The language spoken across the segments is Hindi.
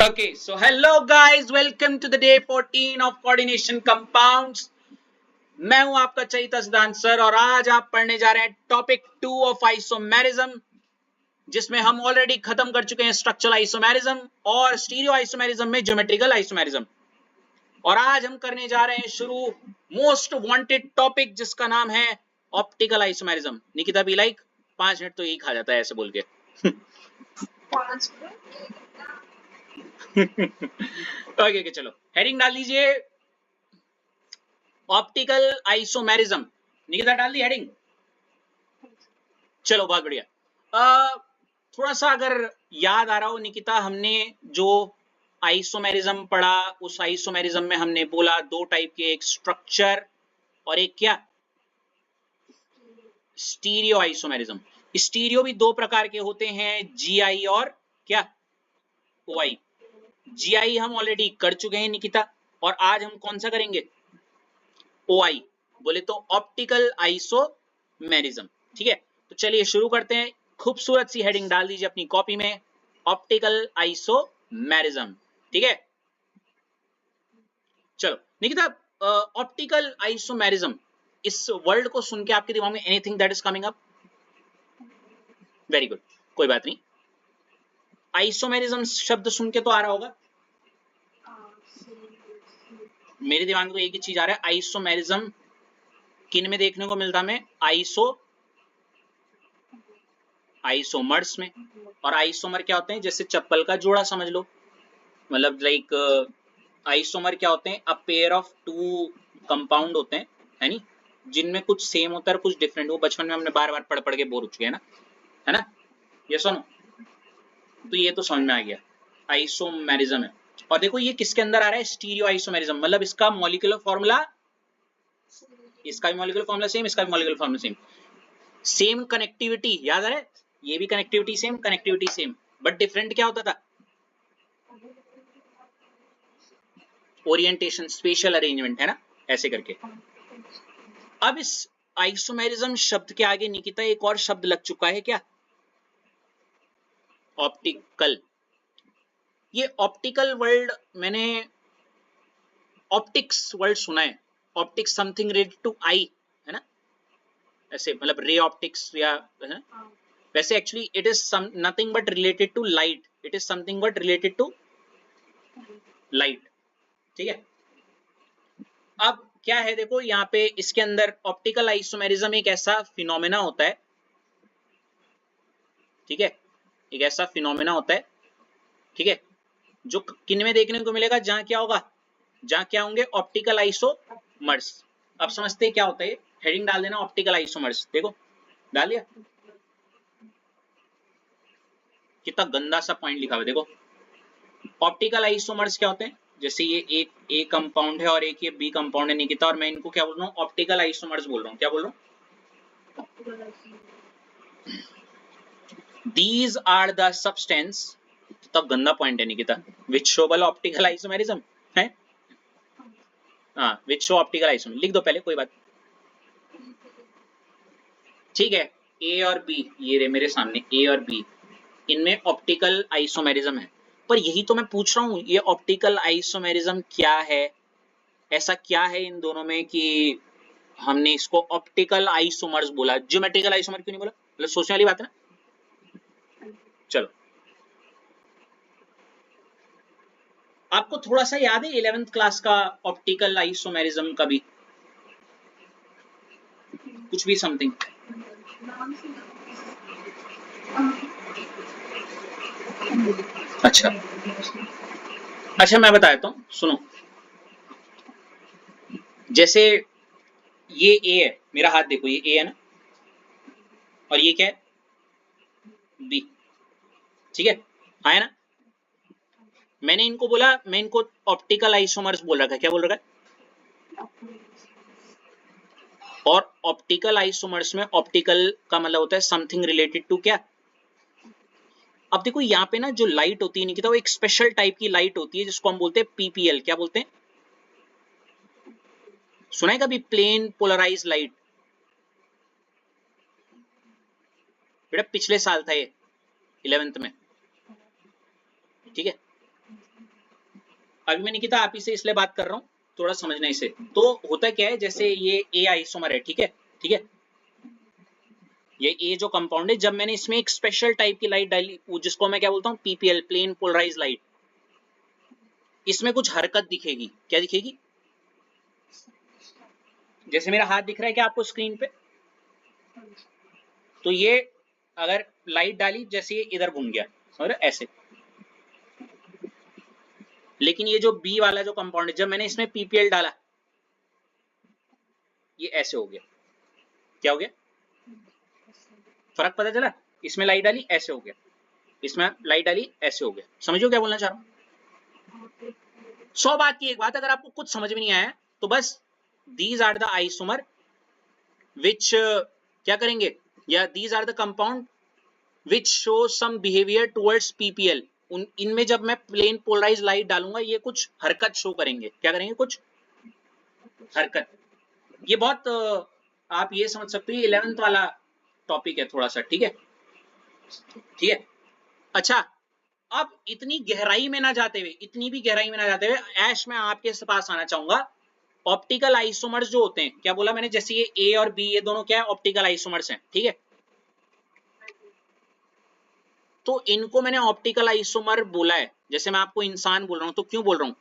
Okay, so hello guys, welcome to the day 14 of coordination compounds. मैं हूं आपका चैतस दान सर और आज आप पढ़ने जा रहे हैं टॉपिक 2 ऑफ आइसोमेरिज्म, जिसमें हम ऑलरेडी खत्म कर चुके हैं स्ट्रक्चरल आइसोमेरिज्म और स्टीरियो आइसोमेरिज्म में ज्योमेट्रिकल आइसोमेरिज्म। और आज हम करने जा रहे हैं शुरू मोस्ट वांटेड टॉपिक जिसका नाम है ऑप्टिकल आइसोमेरिज्म। निकिता भी लाइक 5 मिनट तो यही खा जाता है ऐसे बोल के। 5 मिनट ओके चलो हेडिंग डाल दीजिए ऑप्टिकल आइसोमेरिज्म। निकिता डाल दी हेडिंग। चलो बहुत बढ़िया। थोड़ा सा अगर याद आ रहा हो निकिता, हमने जो आइसोमेरिज्म पढ़ा उस आइसोमेरिज्म में हमने बोला दो टाइप के, एक स्ट्रक्चर और एक क्या, स्टीरियो आइसोमेरिज्म। स्टीरियो भी दो प्रकार के होते हैं, जीआई और क्या, ओआई। जीआई हम ऑलरेडी कर चुके हैं निकिता, और आज हम कौन सा करेंगे, ओआई, बोले तो ऑप्टिकल आइसोमेरिज्म। ठीक है, तो चलिए शुरू करते हैं। खूबसूरत सी हेडिंग डाल दीजिए अपनी कॉपी में, ऑप्टिकल आइसोमेरिज्म। ठीक है, चलो निकिता, ऑप्टिकल आइसोमेरिज्म, इस वर्ड को सुन के आपके दिमाग में anything that is coming up? Very good, कोई बात नहीं। आइसोमेरिज्म शब्द सुन के तो आ रहा होगा, मेरे दिमाग में तो एक ही चीज आ रहा है, आइसोमेरिज्म किन में देखने को मिलता है? आइसोमर्स में। और आइसोमर क्या होते हैं? जैसे चप्पल का जोड़ा समझ लो, मतलब लाइक आइसोमर क्या होते हैं? A pair of two compound होते हैं, है नी, जिनमें कुछ सेम होता है और कुछ डिफरेंट। वो बचपन में हमने बार बार पढ़ पढ़ के बोर हो चुके हैं ना, है ना, ये सुनो, तो ये तो समझ में आ गया आइसोमेरिज्म है। और देखो ये किसके अंदर आ रहा है, स्टीरियो आइसोमेरिज्म, मतलब इसका मॉलिक्यूलर फॉर्मूला, इसका भी मॉलिक्यूलर फॉर्मूला सेम, इसका भी molecular formula same, same connectivity, याद आ रहा है, ये भी कनेक्टिविटी सेम, बट डिफरेंट क्या होता था? ओरिएंटेशन, स्पेशल अरेंजमेंट, है ना, ऐसे करके। अब इस आइसोमेरिज्म शब्द के आगे निकिता एक और शब्द लग चुका है, क्या? ऑप्टिकल। ये ऑप्टिकल वर्ड मैंने ऑप्टिक्स वर्ड सुना है, ऑप्टिक्स समथिंग रिलेटेड टू आई, है ना, ऐसे मतलब रे ऑप्टिक्स या, है ना? वैसे actually it is nothing but related to light, it is something but related to light. ठीक है, अब क्या है देखो यहाँ पे इसके अंदर ऑप्टिकल आइसोमेरिज्म एक ऐसा फिनोमेना होता है, ठीक है, एक ऐसा फिनोमेना होता है, ठीक है, जो किन में देखने को मिलेगा? जहां क्या होगा, जहां क्या होंगे, ऑप्टिकल आइसोमर्स। अब समझते हैं क्या होता है, हेडिंग डाल देना ऑप्टिकल आइसोमर्स। देखो डाल दिया, कितना गंदा सा पॉइंट लिखा हुआ है, देखो ऑप्टिकल आइसोमर्स क्या होते हैं? जैसे ये एक ए कंपाउंड है और एक ये बी कंपाउंड है निकिता, और मैं इनको क्या बोल रहा हूँ, ऑप्टिकल आइसोमर्स बोल रहा हूँ। क्या बोल रहा हूँ? These are the substance, तब गंदा पॉइंट है Nikita, which show optical isomerism है, हाँ, which show ऑप्टिकल आइसोमेरिज्म लिख दो पहले, कोई बात, ठीक है। ए और बी, ये रहे मेरे सामने ए और बी, इनमें ऑप्टिकल आइसोमेरिज्म है। पर यही तो मैं पूछ रहा हूँ, ये ऑप्टिकल आइसोमेरिज्म क्या है? ऐसा क्या है इन दोनों में कि हमने इसको ऑप्टिकल आइसोमर्स बोला? ज्योमेट्रिकल आइसोमर क्यों नहीं बोला? मतलब सोचने वाली बात है ना। चलो, आपको थोड़ा सा याद है 11th क्लास का ऑप्टिकल आइसोमेरिज्म का भी कुछ भी समथिंग? अच्छा अच्छा, मैं बता देता हूँ, सुनो। जैसे ये ए है, मेरा हाथ देखो, ये ए है ना, और ये क्या है, बी, ठीक है, आया ना। मैंने इनको बोला, मैं इनको ऑप्टिकल आइसोमर्स बोल रखा है, क्या बोल रखा है? और ऑप्टिकल आइसोमर्स में ऑप्टिकल का मतलब होता है समथिंग रिलेटेड टू क्या। अब देखो यहाँ पे ना जो लाइट होती है निकिता, वो एक स्पेशल टाइप की लाइट होती है जिसको हम बोलते हैं पीपीएल। क्या बोलते हैं? सुना है कभी प्लेन पोलराइज लाइट? बेटा पिछले साल था ये 11th में, ठीक है, अभी मैं निकिता आप ही से इसलिए बात कर रहा हूँ थोड़ा समझने से। तो होता क्या है, जैसे ये ए आइसोमर है, ठीक है, ठीक है, ये ए जो कंपाउंड है, जब मैंने इसमें एक स्पेशल टाइप की लाइट डाली, जिसको मैं क्या बोलता हूँ, पीपीएल, प्लेन पोलराइज लाइट, इसमें कुछ हरकत दिखेगी। क्या दिखेगी? जैसे मेरा हाथ दिख रहा है क्या आपको स्क्रीन पे? तो ये अगर लाइट डाली, जैसे ये इधर घूम गया, समझ रहे, ऐसे। लेकिन ये जो बी वाला जो कंपाउंड है, जब मैंने इसमें पीपीएल डाला, ये ऐसे हो गया। क्या हो गया? फर्क पता चला? इसमें लाइट डाली, ऐसे हो गया, इसमें लाइट डाली, ऐसे हो गया। समझो क्या बोलना चाह रहा हूं? 100 बात की एक बात, अगर आपको कुछ समझ में नहीं आया तो बस these are the isomer which क्या करेंगे, या these are the compound which show some behaviour towards PPL. इनमें जब मैं प्लेन पोलराइज लाइट डालूंगा, ये कुछ हरकत शो करेंगे। क्या करेंगे? कुछ हरकत। ये बहुत आप ये समझ सकते हो, 11th वाला टॉपिक है थोड़ा सा, ठीक है, ठीक है। अच्छा, अब इतनी गहराई में ना जाते हुए, इतनी भी गहराई में ना जाते हुए, ऐश मैं आपके पास आना चाहूंगा। ऑप्टिकल आइसोमर्स जो होते हैं, क्या बोला मैंने, जैसे ये ए और बी, ये दोनों क्या है, ऑप्टिकल आइसोमर्स हैं, ठीक है। तो इनको मैंने ऑप्टिकल आइसोमर बोला है। जैसे मैं आपको इंसान बोल रहा हूं, तो क्यों बोल रहा हूं?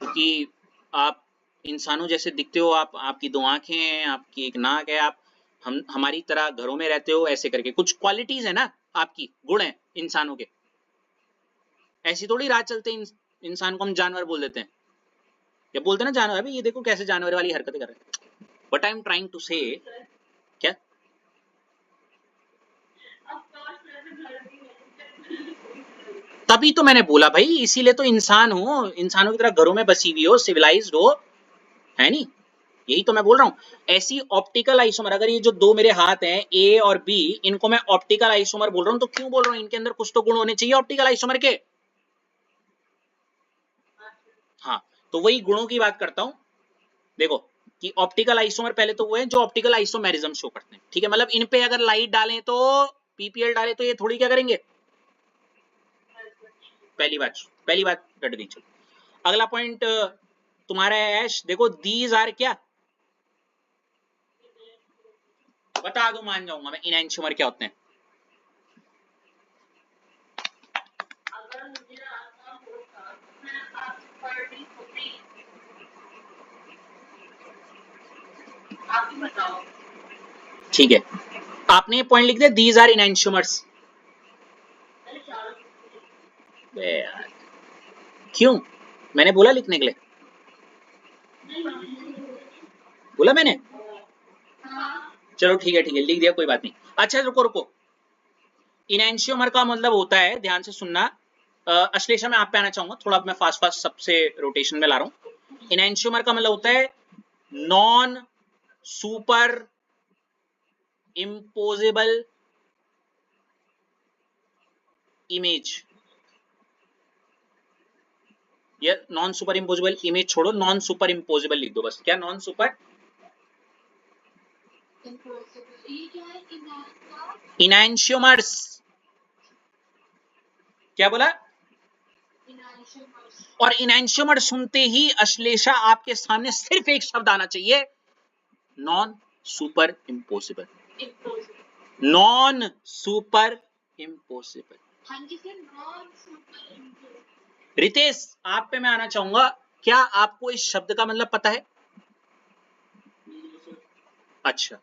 क्योंकि आप इंसानों जैसे दिखते हो, आप, आपकी 2 आंखें हैं, आपकी एक नाक है, आप हम हमारी तरह घरों में रहते हो, ऐसे करके कुछ क्वालिटीज है ना आपकी, गुण है इंसानों के। ऐसी थोड़ी राह चलते इंसान को हम जानवर बोल देते हैं, या बोलते ना जानवर, अभी ये देखो कैसे जानवर वाली हरकतें कर रहे हैं। But I am trying to say, क्या, तभी तो मैंने बोला भाई, इसीलिए तो इंसान हो, इंसानों की तरह घरों में बसी हुई हो, सिविलाइज्ड हो, है नहीं? यही तो मैं बोल रहा हूं। ऐसी ऑप्टिकल आइसोमर, अगर ये जो 2 मेरे हाथ हैं, ए और बी, इनको मैं ऑप्टिकल आइसोमर बोल रहा हूं, तो क्यों बोल रहा हूं? इनके अंदर कुछ तो गुण होने चाहिए ऑप्टिकल आइसोमर के। हाँ, तो वही गुणों की बात करता हूं। देखो कि ऑप्टिकल आइसोमर पहले तो वो है जो ऑप्टिकल आइसोमेरिज्म शो करते हैं, ठीक है। मतलब इन पे अगर लाइट डालें तो, पीपीएल डालें तो, ये थोड़ी क्या करेंगे। पहली बात रट गई। चलो अगला पॉइंट तुम्हारा है ऐश। देखो दीज आर क्या, बता दो मान जाऊंगा मैं, इनएंशियोमर क्या होते हैं? ठीक है, आपने ये पॉइंट लिख दिया, दीज आर इनएंशियोमर्स। क्यों? मैंने बोला लिखने के लिए, बोला मैंने। चलो ठीक है, ठीक है, लिख दिया, कोई बात नहीं। अच्छा रुको रुको, इनएंशियोमर का मतलब होता है, ध्यान से सुनना, अश्लेषा में आप पे आना चाहूंगा थोड़ा, मैं फास्ट फास्ट सबसे रोटेशन में ला रहा हूं। इनएंशियोमर का मतलब होता है नॉन सुपर इम्पोजेबल इमेज। ये नॉन सुपर इम्पोजेबल इमेज छोड़ो, नॉन सुपर इम्पोजेबल लिख दो बस। क्या नॉन सुपर इनएंशियोमर्स, क्या बोला? और इनएंशियोमर सुनते ही अश्लेषा आपके सामने सिर्फ एक शब्द आना चाहिए, non superimposable. Non superimposable. Ritesh आप पे मैं आना चाहूंगा, क्या आपको इस शब्द का मतलब पता है? अच्छा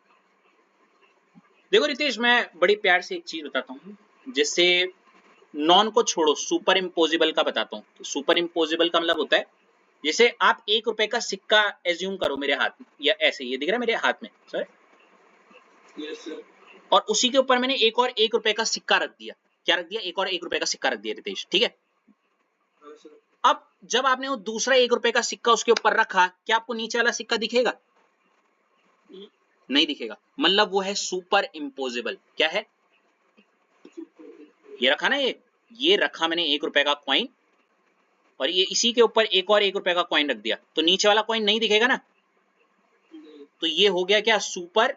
देखो रितेश, मैं बड़ी प्यार से एक चीज बताता हूँ, जिससे नॉन को छोड़ो, सुपर इम्पोजिबल का बताता हूँ। सुपर इम्पोजिबल का मतलब होता है, जैसे आप 1 रुपए का सिक्का एज्यूम करो मेरे हाथ में, या ऐसे ये दिख रहा है मेरे हाथ में सर, और उसी के ऊपर मैंने एक और 1 रुपए का सिक्का रख दिया। क्या रख दिया? एक और 1 रुपए का सिक्का रख दिया रितेश, ठीक है। अब जब आपने वो दूसरा 1 रुपए का सिक्का उसके ऊपर रखा, क्या आपको नीचे वाला सिक्का दिखेगा? नहीं दिखेगा। मतलब वो है सुपर इम्पोजिबल। क्या है? ये रखा ना, ये रखा मैंने 1 रुपए का कॉइन, और ये इसी के ऊपर एक और 1 रुपए का कॉइन रख दिया, तो नीचे वाला कॉइन नहीं दिखेगा ना। तो ये हो गया क्या? Super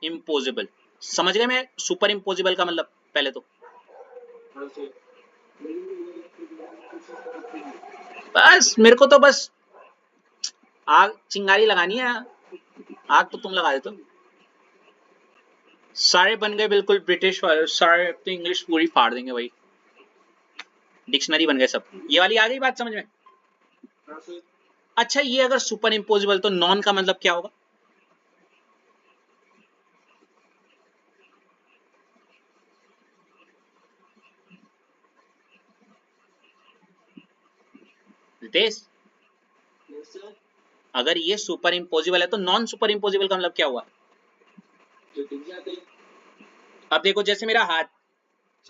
imposable. समझ गए मैं सुपर इम्पोजिबल का मतलब? पहले तो बस मेरे को तो बस आग चिंगारी लगानी है, आग तो तुम लगा देते हो। सारे बन गए बिल्कुल ब्रिटिश वाले, सारे तो इंग्लिश पूरी फाड़ देंगे भाई, डिक्शनरी बन गए सब। ये वाली आ गई बात समझ में? अच्छा ये अगर सुपर इम्पोजिबल तो नॉन का मतलब क्या होगा? रितेश, अगर ये सुपर इम्पोजिबल है तो नॉन सुपर इम्पोजिबल का मतलब क्या हुआ? अब देखो जैसे मेरा हाथ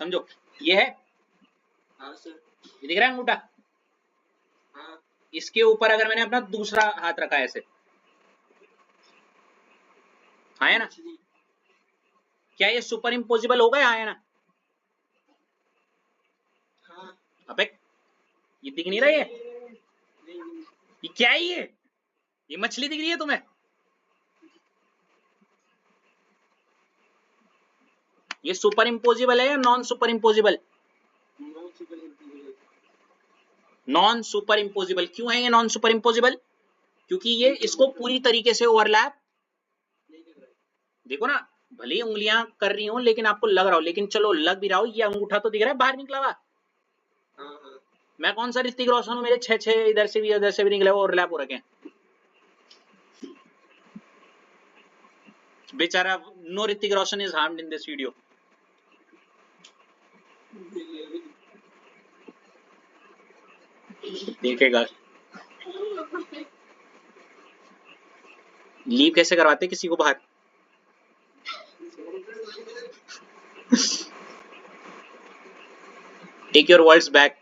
समझो, ये है, ये दिख रहा है अंगूठा, इसके ऊपर अगर मैंने अपना दूसरा हाथ रखा है ऐसे, हाँ है ना, क्या ये सुपर इम्पोजिबल होगा या है ना? अबे ये दिख नहीं रहा ये क्या है ये मछली दिख रही है तुम्हें? ये सुपर इम्पोजिबल है या non super imposable? Non super imposable क्यों है ये नॉन सुपर इम्पोजिबल? क्योंकि ये इसको पूरी तरीके से ओवरलैप, देखो ना, भले ही उंगलियां कर रही हो लेकिन आपको लग रहा हो, लेकिन चलो लग भी रहा हो, ये अंगूठा तो दिख रहा है बाहर निकला हुआ। मैं कौन सा ऋतिक रोशन हूँ, मेरे छह छह इधर से भी उधर से भी निकले हुए ओवरलैप हो रखे हैं बेचारा। No Hrithik Roshan is harmed in this video. देखेगा लीव कैसे करवाते किसी को बाहर। Take your words back.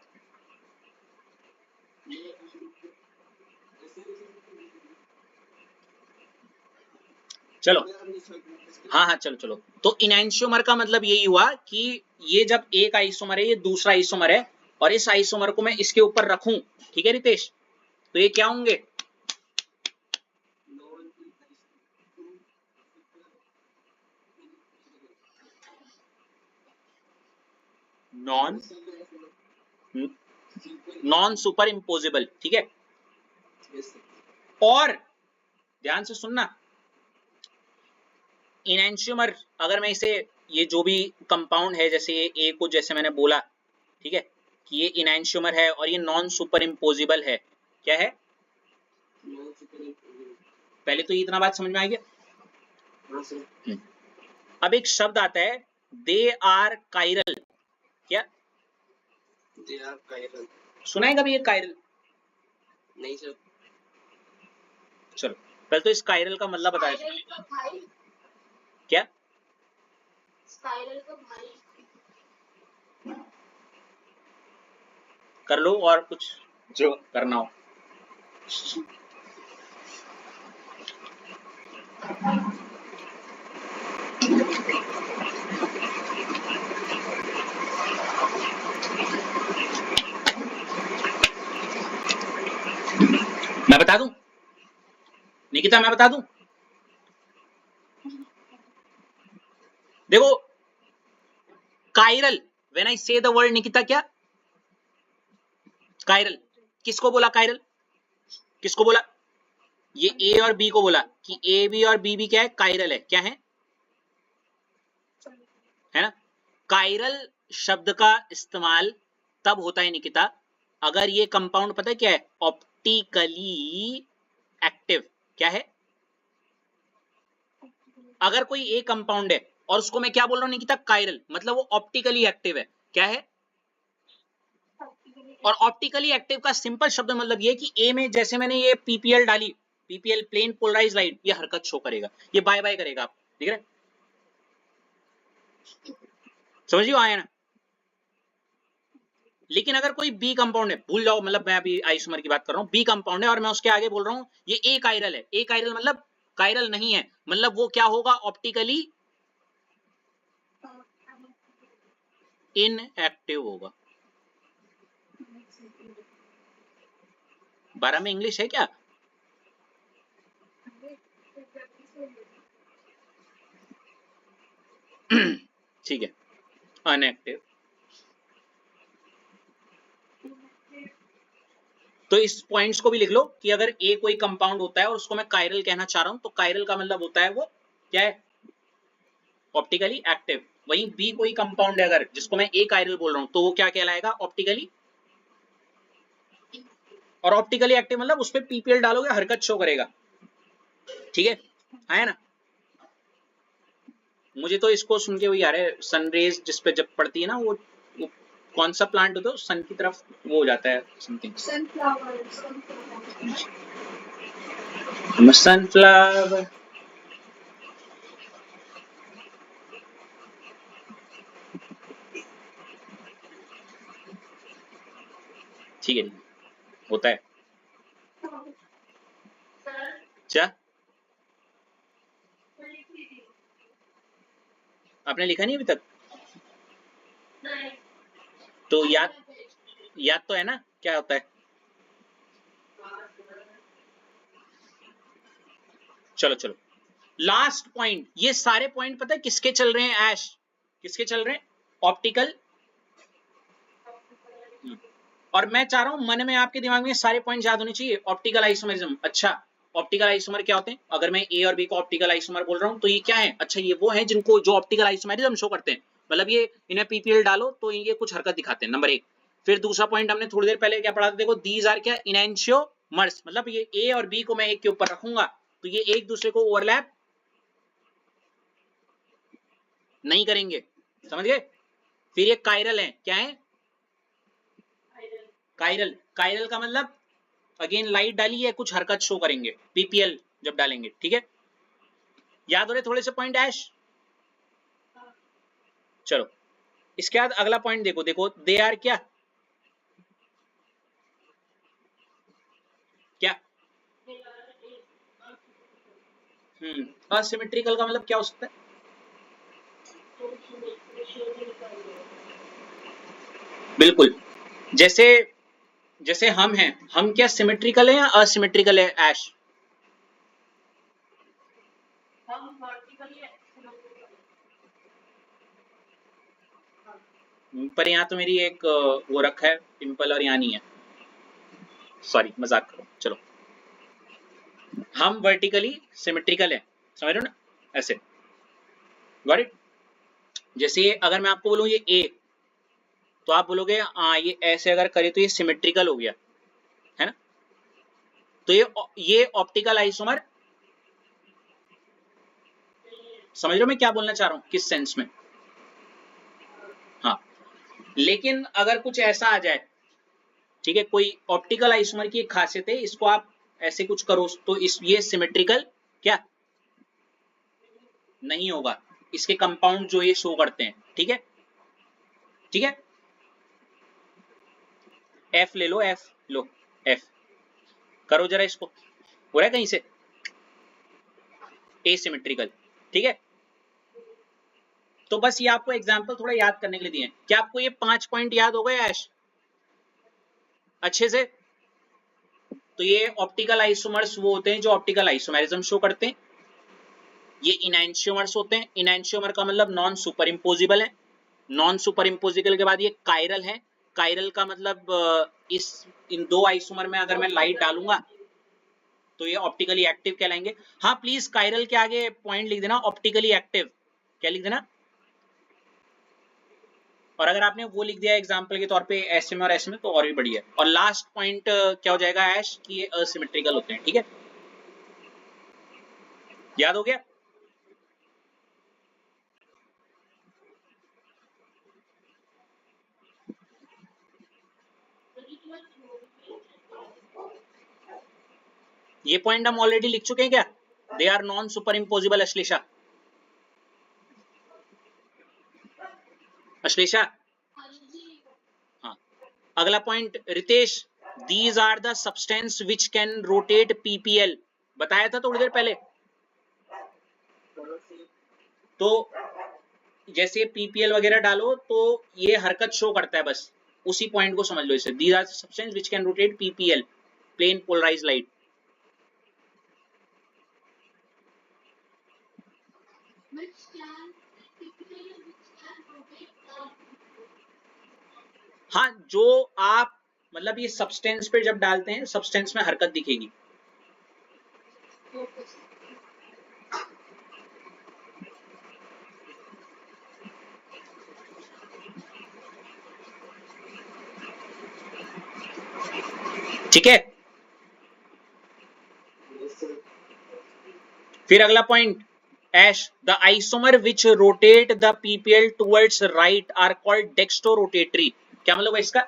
चलो हाँ हाँ चलो चलो, तो इनैंशियोमर का मतलब यही हुआ कि ये जब एक आइसोमर है, ये दूसरा आइसोमर है, और इस आइसोमर को मैं इसके ऊपर रखूं, ठीक है रितेश, तो ये क्या होंगे? नॉन नॉन सुपर इम्पोजिबल, ठीक है। और ध्यान से सुनना, इनैंशियोमर अगर मैं इसे, ये जो भी कंपाउंड है, जैसे ये ए को जैसे मैंने बोला, ठीक है, कि ये इनैंशियोमर है और ये नॉन सुपर इम्पोजिबल है, क्या है? पहले तो ये इतना बात समझ में आ गया। अब एक शब्द आता है, दे आर कायरल, क्या सुना है कभी ये कायरल? नहीं सर। चलो पहले तो इस कायरल का मतलब बताया, क्या कर लो और कुछ जो करना हो। मैं बता दूं निकिता, मैं बता दूं, देखो कायरल, व्हेन आई से द वर्ड निकिता, क्या कायरल, किसको बोला कायरल? किसको बोला? ये ए और बी को बोला कि ए बी और बी भी क्या है? कायरल है, क्या है ना? कायरल शब्द का इस्तेमाल तब होता है निकिता, अगर ये कंपाउंड पता है क्या है? ऑप्टिकली एक्टिव, क्या है? अगर कोई एक कंपाउंड है और उसको मैं क्या बोल रहा हूं निकिता? कायरल, मतलब वो ऑप्टिकली एक्टिव है, क्या है? और ऑप्टिकली एक्टिव का सिंपल शब्द मतलब ये कि ए में जैसे मैंने ये पीपीएल डाली, पीपीएल प्लेन पोलराइज लाइट, ये हरकत शो करेगा, ये बाय बाय करेगा, आप देख रहे हैं? समझिए आया ना? लेकिन अगर कोई बी कंपाउंड है, भूल जाओ, मतलब मैं अभी आइसोमर की बात कर रहा हूँ, बी कंपाउंड है और मैं उसके आगे बोल रहा हूँ ये ए कायरल है, ए कायरल मतलब कायरल नहीं है, मतलब वो क्या होगा? ऑप्टिकली इनएक्टिव होगा। 12 में इंग्लिश है क्या? ठीक है, अनएक्टिव। तो इस पॉइंट्स को भी लिख लो कि अगर ए कोई कंपाउंड होता है और उसको मैं कायरल कहना चाह रहा हूं तो कायरल का मतलब होता है वो क्या है, ऑप्टिकली एक्टिव। वहीं बी कोई कंपाउंड है अगर जिसको मैं ए कायरल बोल रहा हूं तो वो क्या कहलाएगा, ऑप्टिकली। और ऑप्टिकली एक्टिव मतलब उस पर पीपीएल डालोगे हरकत शो करेगा, ठीक है ना। मुझे तो इसको सुन के वही आ रहा है, सनरेज जिस पे जब पड़ती है ना वो कौन सा प्लांट होता है सन की तरफ वो हो जाता है समथिंग, सनफ्लावर। ठीक है होता है। क्या आपने लिखा नहीं अभी तक? तो याद याद तो है ना क्या होता है। चलो चलो लास्ट पॉइंट, ये सारे पॉइंट पता है किसके चल रहे हैं ऐश, किसके चल रहे हैं, ऑप्टिकल। और मैं चाह रहा हूं मन में आपके दिमाग में सारे पॉइंट याद होने चाहिए। ऑप्टिकल आइसोमेरिज्म, अच्छा ऑप्टिकल आइसोमर क्या होते हैं, अगर मैं ए और बी को ऑप्टिकल आइसोमर बोल रहा हूं तो ये क्या है, अच्छा ये वो हैं जिनको जो ऑप्टिकल आइसोमेरिज्म शो करते हैं, मतलब ये इन्हें पीपीएल डालो तो ये कुछ हरकत दिखाते हैं, नंबर एक। फिर दूसरा पॉइंट हमने थोड़ी देर पहले क्या पढ़ा था, देखो दीज आर क्या, इनैंशियोमर्स, मतलब ये ए और बी को मैं एक के ऊपर रखूंगा तो ये एक दूसरे को ओवरलैप नहीं करेंगे, समझ गए। फिर ये कायरल है, क्या है कायरल, कायरल का मतलब अगेन लाइट डाली है कुछ हरकत शो करेंगे पीपीएल जब डालेंगे, ठीक है। याद हो रहे थोड़े से पॉइंट ऐश। चलो इसके बाद अगला पॉइंट देखो, देखो दे आर क्या क्या, असिमेट्रिकल का मतलब क्या हो सकता है, बिल्कुल। जैसे जैसे हम हैं, हम क्या सिमेट्रिकल है या असिमेट्रिकल है ऐश, पर यहाँ तो मेरी एक वो रखा है पिंपल और यहाँ नहीं है, सॉरी मजाक करो, चलो हम वर्टिकली सिमेट्रिकल है, समझ रहे हो ना, ऐसे गॉट इट। जैसे ये अगर मैं आपको बोलूं ये ए, तो आप बोलोगे हाँ ये ऐसे अगर करे तो ये सिमेट्रिकल हो गया, है ना। तो ये ऑप्टिकल आइसोमर, समझ रहे हो मैं क्या बोलना चाह रहा हूँ किस सेंस में, हाँ। लेकिन अगर कुछ ऐसा आ जाए, ठीक है, कोई ऑप्टिकल आइसोमर की एक खासियत है, इसको आप ऐसे कुछ करो तो इस ये सिमेट्रिकल क्या नहीं होगा, इसके कंपाउंड जो ये शो करते हैं, ठीक है, ठीक है। एफ ले लो, एफ लो, एफ करो जरा इसको, हो रहा है कहीं से एसिमेट्रिकल, ठीक है। तो बस ये आपको एग्जांपल थोड़ा याद करने के लिए दिए हैं, क्या आपको ये 5 पॉइंट याद हो गए ऐश अच्छे से। तो ये ऑप्टिकल आइसोमर्स वो होते हैं जो ऑप्टिकल आइसोमेरिज्म शो करते हैं, ये इनैंशियोमर्स होते हैं, इनैंशियोमर का मतलब नॉन सुपर इम्पोजिबल है, नॉन सुपर इम्पोजिबल के बाद ये कायरल है, कायरल का मतलब इस इन दो आइसोमर में अगर मैं लाइट डालूंगा तो ये ऑप्टिकली एक्टिव कहलाएंगे। हाँ प्लीज कायरल के आगे पॉइंट लिख देना ऑप्टिकली एक्टिव, क्या लिख देना। और अगर आपने वो लिख दिया एग्जाम्पल के तौर पे ऐसे में और ऐसे में तो और भी बढ़िया। और लास्ट पॉइंट क्या हो जाएगा ऐश कि ये असिमेट्रिकल होते हैं, ठीक है, याद हो गया। ये पॉइंट हम ऑलरेडी लिख चुके हैं क्या, they are non superimposable, Ashlesha Ashlesha, हाँ। अगला point Ritesh, these are the substance which can rotate PPL, बताया था थोड़ी देर पहले। तो जैसे पीपीएल वगैरह डालो तो ये हरकत शो करता है, बस उसी पॉइंट को समझ लो इसे, these are substance which can rotate PPL, plane polarise light. हाँ जो आप मतलब ये सब्सटेंस पे जब डालते हैं सब्सटेंस में हरकत दिखेगी। ठीक है, फिर अगला point, Ash, the isomer which rotate the PPL towards right are called dextrorotatory। क्या मतलब है इसका?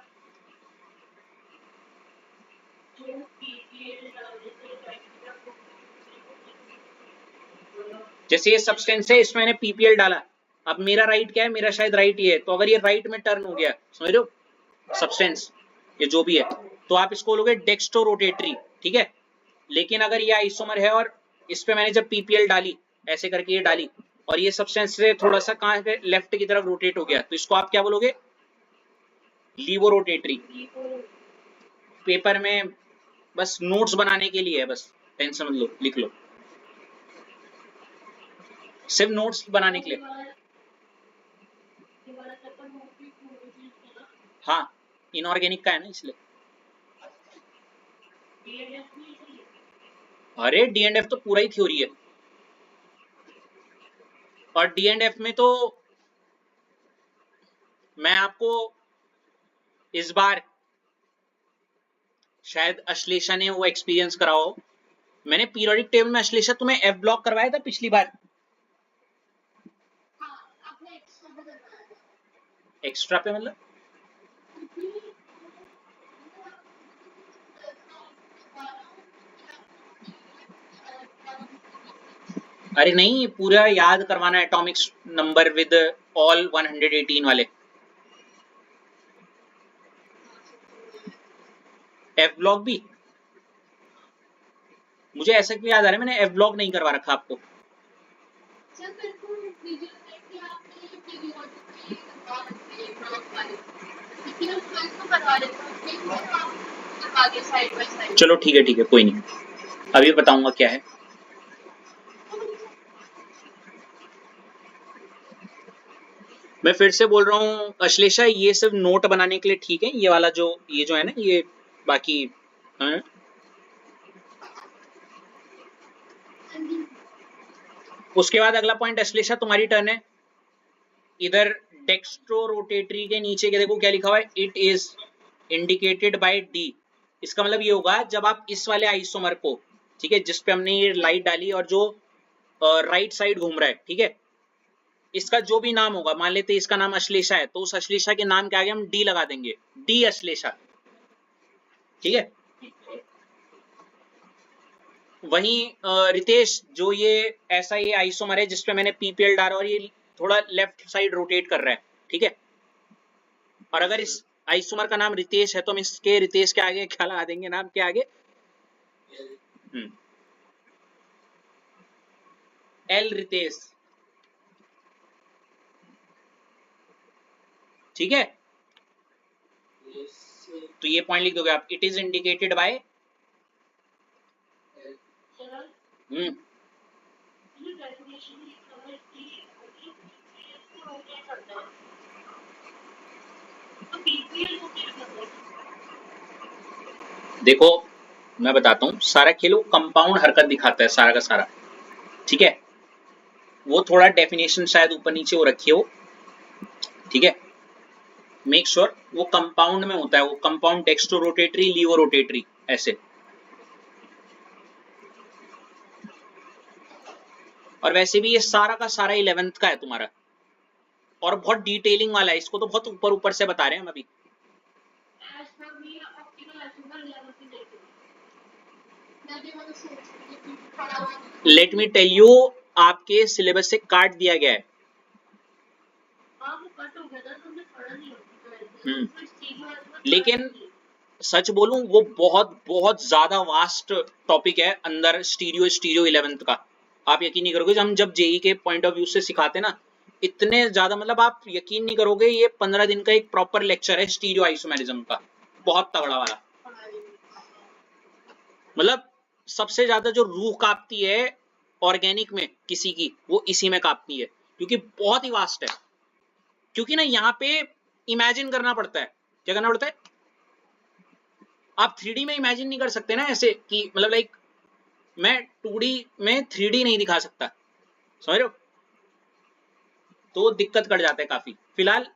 जैसे ये सब्सटेंस है, इसमें मैंने पीपीएल डाला, अब मेरा राइट क्या है, मेरा शायद राइट ही है, तो अगर ये राइट में टर्न हो गया, समझ रहे हो, सब्सटेंस ये जो भी है, तो आप इसको बोलोगे डेक्स्ट्रोरोटेटरी। ठीक है, लेकिन अगर ये आइसोमर है और इस पे मैंने जब पीपीएल डाली, ऐसे करके ये डाली, और ये सब्सटेंस से थोड़ा सा कहाँ पे लेफ्ट की तरफ रोटेट हो गया, तो इसको आप क्या बोलोगे? लीवोरोटेटरी। पेपर में बस नोट्स बनाने के लिए है, बस टेंशन मत लो, लिख लो, सिर्फ नोट्स बनाने के लिए। हाँ, इनऑर्गेनिक का है ना, इसलिए। अरे डी एंड एफ तो पूरा ही थ्योरी है, और डी एंड एफ में तो मैं आपको इस बार शायद अश्लेषा ने वो एक्सपीरियंस कराओ, मैंने पीरियोडिक टेबल में अश्लेषा तुम्हें एफ ब्लॉक करवाया था पिछली बार। एक्स्ट्रा पे मतलब अरे नहीं, पूरा याद करवाना है एटॉमिक्स नंबर विद ऑल 118 वाले। एफ ब्लॉक भी मुझे ऐसा क्यों याद आ रहा है, मैंने एफ ब्लॉक नहीं करवा रखा आपको। चलो ठीक है, कोई नहीं, अभी बताऊंगा क्या है। मैं फिर से बोल रहा हूँ अश्लेषा, ये सिर्फ नोट बनाने के लिए ठीक है, ये वाला जो ये जो है ना, ये बाकी हाँ? उसके बाद अगला पॉइंट अश्लेषा तुम्हारी टर्न है। इधर डेक्स्ट्रो रोटेटरी के नीचे के देखो क्या लिखा हुआ है, it is indicated by D. इसका मतलब ये होगा जब आप इस वाले आइसोमर को, ठीक है, जिस पे हमने ये लाइट डाली और जो राइट साइड घूम रहा है, ठीक है, इसका जो भी नाम होगा, मान लेते इसका नाम अश्लेषा है, तो उस अश्लेषा के नाम के आगे हम डी लगा देंगे, डी अश्लेषा। ठीक है, वहीं रितेश, जो ये ऐसा ये आइसोमर है जिसपे मैंने पीपीएल डाला और ये थोड़ा लेफ्ट साइड रोटेट कर रहा है, ठीक है, और अगर इस आइसोमर का नाम रितेश है तो हम इसके रितेश के आगे क्या लगा देंगे, नाम के आगे एल रितेश। ठीक है, तो ये पॉइंट लिख दोगे आप, इट इज इंडिकेटेड बाय देखो मैं बताता हूँ, सारा खेल वो कंपाउंड हरकत दिखाता है सारा का सारा। ठीक है, वो थोड़ा डेफिनेशन शायद ऊपर नीचे वो रखी हो, ठीक है, मेक श्योर वो कंपाउंड में होता है, वो compound dextro rotatory, laevo rotatory ऐसे। और वैसे भी ये सारा का सारा 11th का है तुम्हारा, और बहुत डिटेलिंग वाला है, इसको तो बहुत ऊपर ऊपर से बता रहे हैं हम अभी। लेट मी टेल यू, आपके सिलेबस से काट दिया गया है। लेकिन सच बोलूं, वो बहुत बहुत ज्यादा वास्ट टॉपिक है अंदर स्टीरियो 11th का। आप यकीन नहीं करोगे, जब जेई के पॉइंट ऑफ व्यू से सिखाते ना, इतने ज्यादा, मतलब आप यकीन नहीं करोगे, ये 15 दिन का एक प्रॉपर लेक्चर है स्टीरियो आइसोमेरिज्म का, बहुत तगड़ा वाला। मतलब सबसे ज्यादा जो रूह कांपती है ऑर्गेनिक में किसी की, वो इसी में कांपती है, क्योंकि बहुत ही वास्ट है। क्योंकि ना यहाँ पे इमेजिन करना पड़ता है, क्या करना पड़ता है, आप 3D में इमेजिन नहीं कर सकते ना ऐसे कि मतलब लाइक मैं 2D में 3D नहीं दिखा सकता, समझ रहे हो, तो दिक्कत कर जाता है काफी। फिलहाल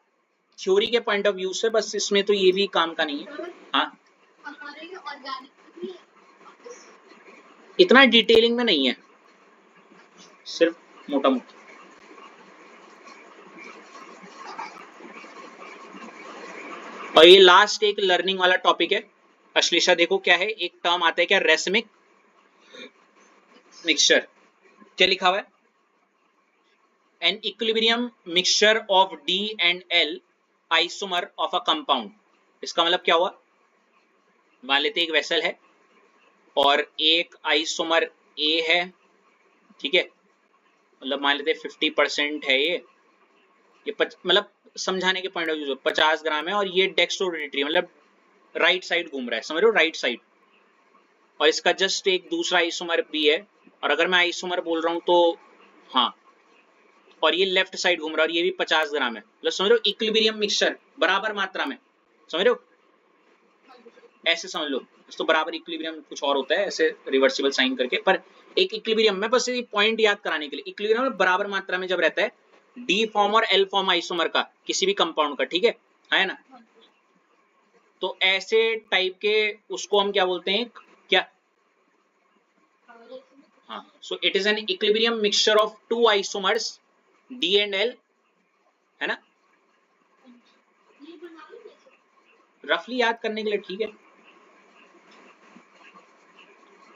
थ्योरी के पॉइंट ऑफ व्यू से बस इसमें तो ये भी काम का नहीं है। हाँ, इतना डिटेलिंग में नहीं है, सिर्फ मोटा मोटा। और ये लास्ट एक लर्निंग वाला टॉपिक है। अश्लेषा देखो क्या है, एक टर्म आता है क्या, रेसमिक मिक्सचर। क्या लिखा हुआ है, an equilibrium mixture of D and L isomer of a compound. इसका मतलब क्या हुआ, मान लेते एक वेसल है और एक आइसोमर ए है, ठीक है, मतलब मान लेते 50% है ये मतलब समझाने के पॉइंट ऑफ व्यू से 50 ग्राम है, और ये डेक्स्ट्रोरोटेटरी मतलब राइट साइड घूम रहा है, समझ रहे हो, राइट साइड, और इसका जस्ट एक दूसरा आइसोमर भी है, और अगर मैं आइसोमर बोल रहा हूं तो हाँ, और ये लेफ्ट साइड घूम रहा है और ये भी 50 ग्राम है, मतलब समझ रहे हो इक्विलिब्रियम मिक्सचर, बराबर मात्रा में, समझ रहे हो, ऐसे समझ लो। तो बराबर इक्विलिब्रियम कुछ और होता है ऐसे रिवर्सिबल साइन करके, पर एक इक्विलिब्रियम में बस ये पॉइंट याद कराने के लिए, इक्विलिब्रियम में बराबर मात्रा में जब रहता है डी फॉर्म और एल फॉर्म आइसोमर का किसी भी कंपाउंड का, ठीक है ना, तो ऐसे टाइप के उसको हम क्या बोलते हैं, क्या, हाँ, so it is an equilibrium mixture of to isomers D and L, है ना, रफली याद करने के लिए, ठीक है।